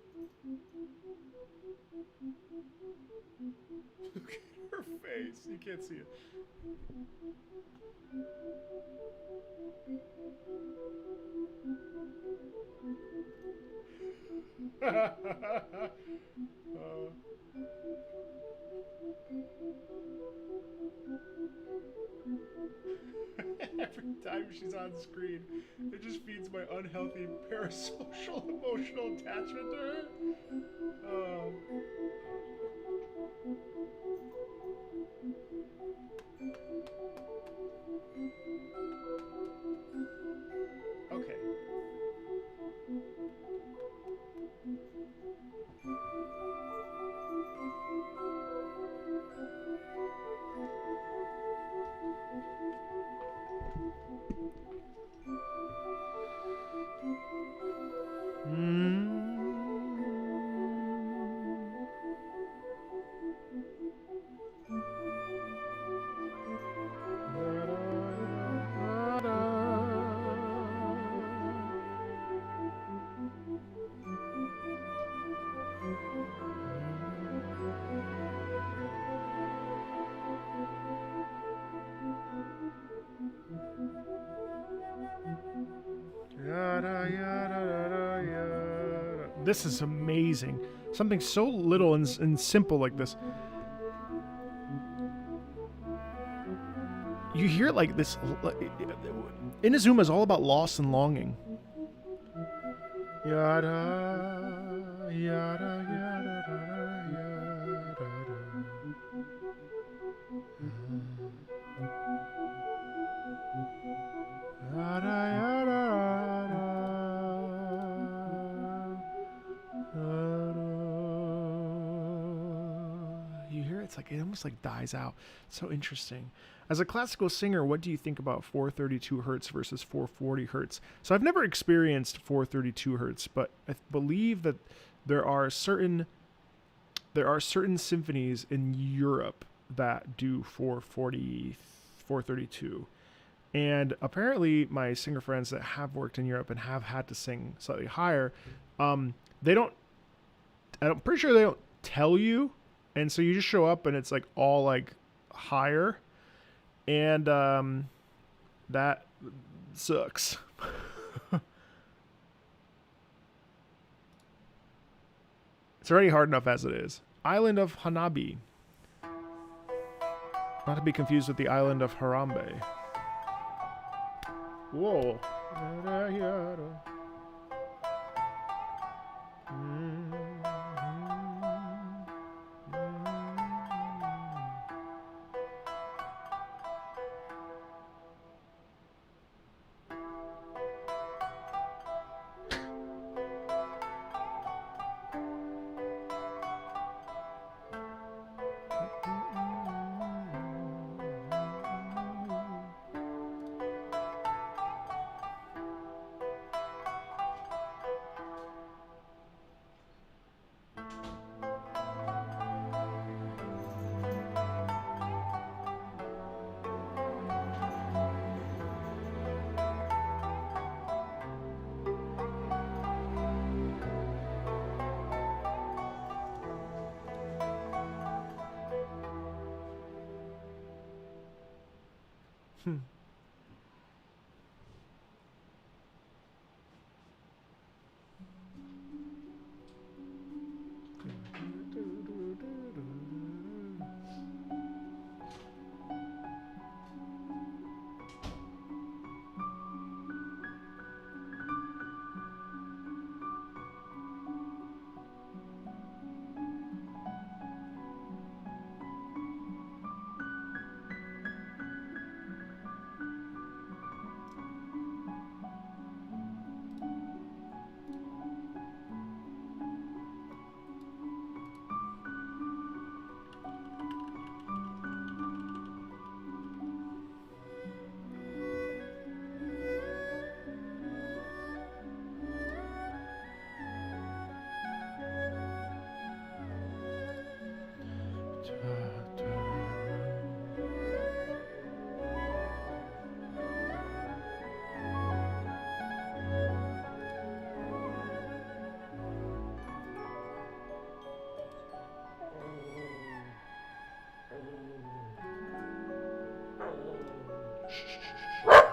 Look at her face. You can't see it. Every time she's on screen, it just feeds my unhealthy parasocial emotional attachment to her. Okay. This is amazing. Something so little and simple like this. You hear like this. Inazuma is all about loss and longing. Yada, yada, yada, yada, yada. Yada, yada, you hear it's like it almost like dies out. It's so interesting. As a classical singer, what do you think about 432 hertz versus 440 hertz? So I've never experienced 432 hertz, but I believe that there are certain symphonies in Europe that do 440, 432. And apparently my singer friends that have worked in Europe and have had to sing slightly higher, I'm pretty sure they don't tell you. And so you just show up and it's like all like higher. And that sucks. It's already hard enough as it is. Island of Hanabi. Not to be confused with the island of Harambe. Whoa.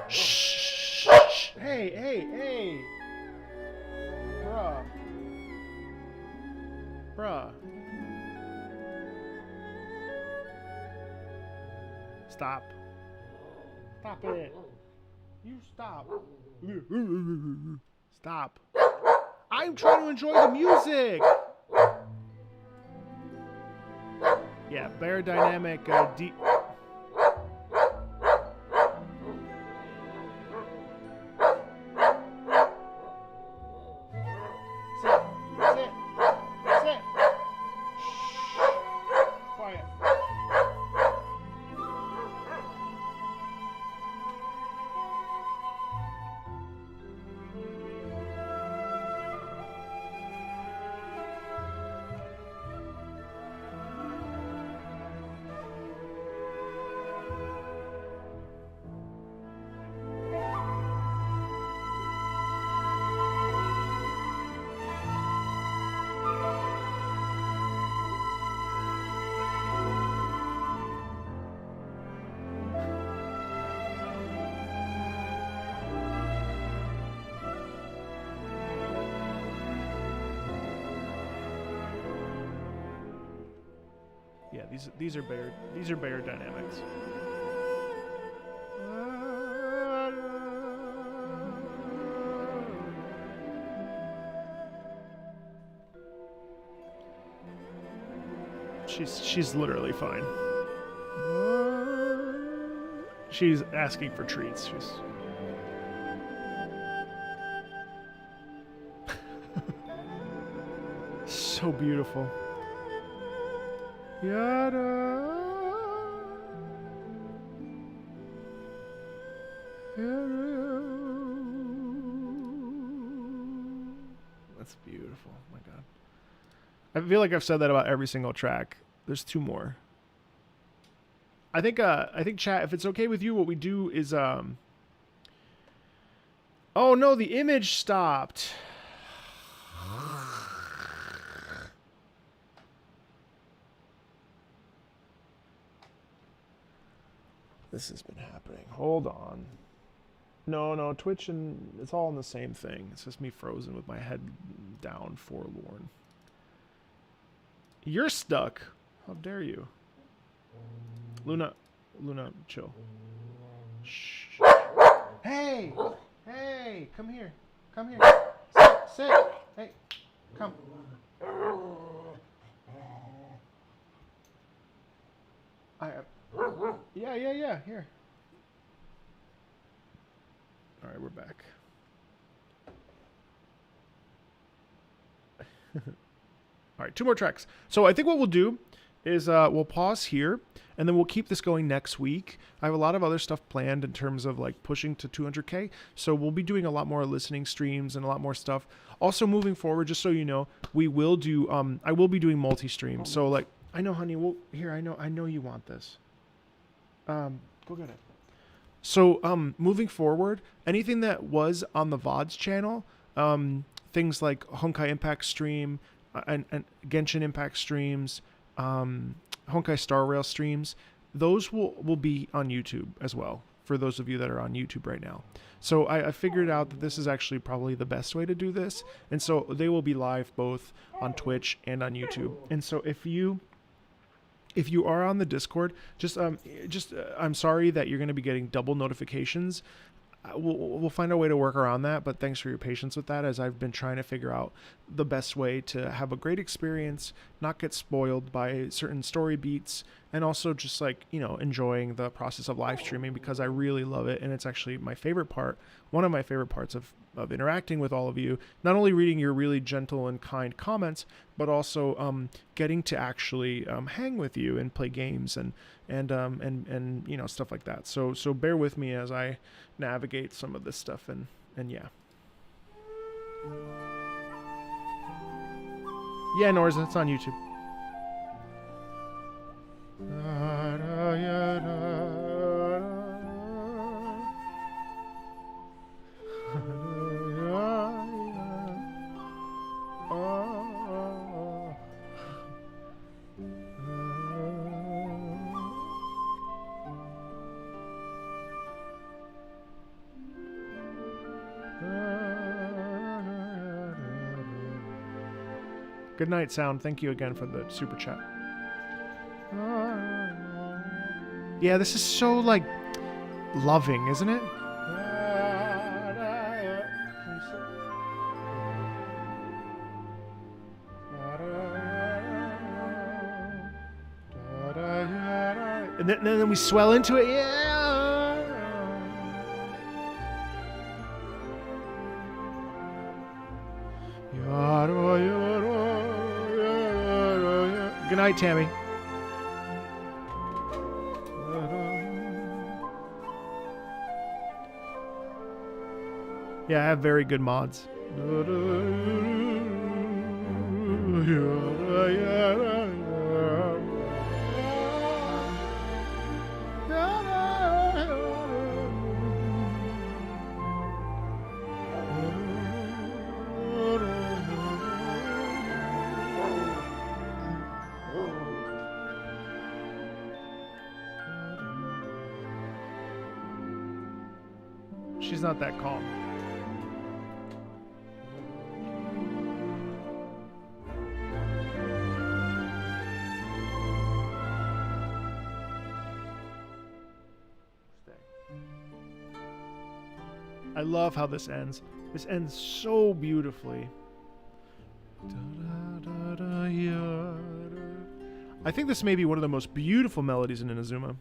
Shh. Hey. Bruh. Stop it. You stop. Stop. I'm trying to enjoy the music. Yeah, bear dynamic, deep. Sit. Shh. Quiet. Yeah, these are bear dynamics. She's literally fine. She's asking for treats. She's so beautiful. Yada. That's beautiful. Oh my God. I feel like I've said that about every single track. There's two more. I think chat, if it's okay with you, what we do is oh no, the image stopped. This has been happening. Hold on. No, Twitch and it's all in the same thing. It's just me frozen with my head down, forlorn. You're stuck. How dare you? Luna, chill. Shh. Hey, come here. Sit. Hey, come. Yeah. Here. All right, we're back. All right, two more tracks. So I think what we'll do is we'll pause here, and then we'll keep this going next week. I have a lot of other stuff planned in terms of like pushing to 200K. So we'll be doing a lot more listening streams and a lot more stuff. Also moving forward, just so you know, we will do. I will be doing multi-stream. So like, I know, honey. Well, here, I know you want this. Go get it. So moving forward, anything that was on the VODs channel, things like Honkai Impact stream and Genshin Impact streams, Honkai Star Rail streams, those will be on YouTube as well for those of you that are on YouTube right now. So I figured out that this is actually probably the best way to do this. And so they will be live both on Twitch and on YouTube. And so if you are on the Discord, I'm sorry that you're going to be getting double notifications. We'll find a way to work around that, but thanks for your patience with that, as I've been trying to figure out the best way to have a great experience, not get spoiled by certain story beats, and also just like, you know, enjoying the process of live streaming, because I really love it, and it's actually my favorite part, one of my favorite parts of interacting with all of you, not only reading your really gentle and kind comments, but also getting to actually hang with you and play games and you know, stuff like that. So bear with me as I navigate some of this stuff, and yeah. Yeah, Norza, it's on YouTube. Good night, Sound. Thank you again for the super chat. Yeah, this is so, like, loving, isn't it? And then we swell into it. Yeah. Good night, Tammy. Yeah, I have very good mods. She's not that calm. I love how this ends. This ends so beautifully. I think this may be one of the most beautiful melodies in Inazuma.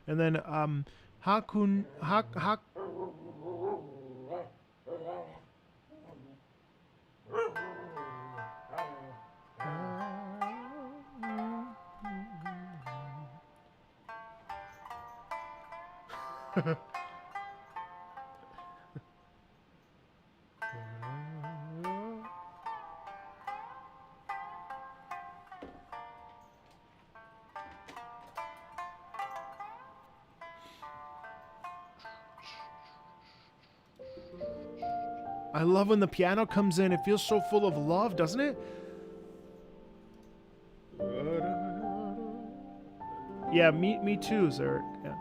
And then Hakun Hak. I love when the piano comes in. It feels so full of love, doesn't it? Yeah, me too, Zerk. Yeah.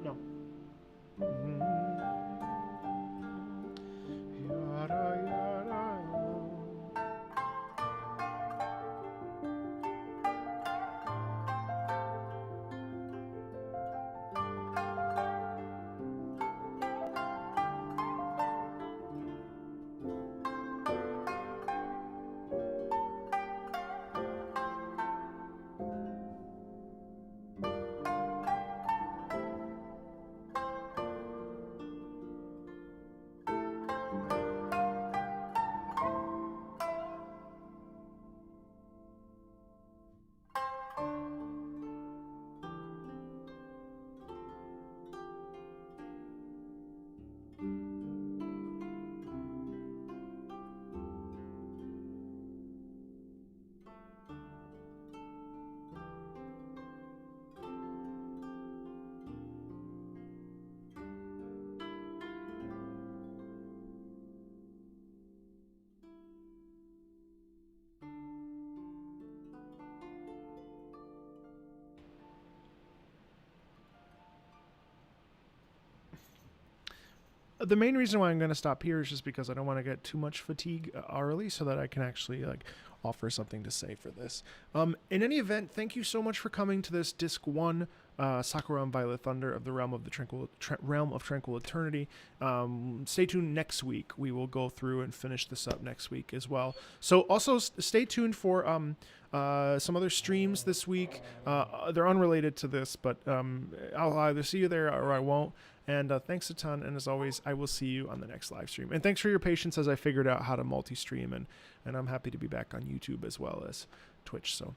No. the main reason why I'm going to stop here is just because I don't want to get too much fatigue early, so that I can actually like offer something to say for this. In any event, thank you so much for coming to this Disc 1 Sakura and Violet Thunder of the Realm of Tranquil Eternity. Stay tuned next week. We will go through and finish this up next week as well. So also stay tuned for some other streams this week. They're unrelated to this, but I'll either see you there or I won't. And thanks a ton. And as always, I will see you on the next live stream. And thanks for your patience as I figured out how to multi-stream. And I'm happy to be back on YouTube as well as Twitch. So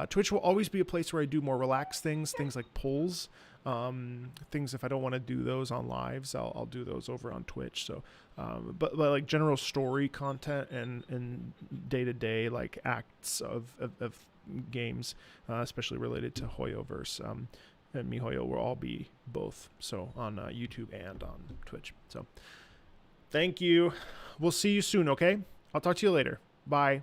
Twitch will always be a place where I do more relaxed things like polls. Things if I don't want to do those on lives, I'll do those over on Twitch. So but like general story content and day-to-day like acts of games, especially related to Hoyoverse, and MiHoYo will all be both, so on YouTube and on Twitch. So thank you. We'll see you soon, okay? I'll talk to you later. Bye.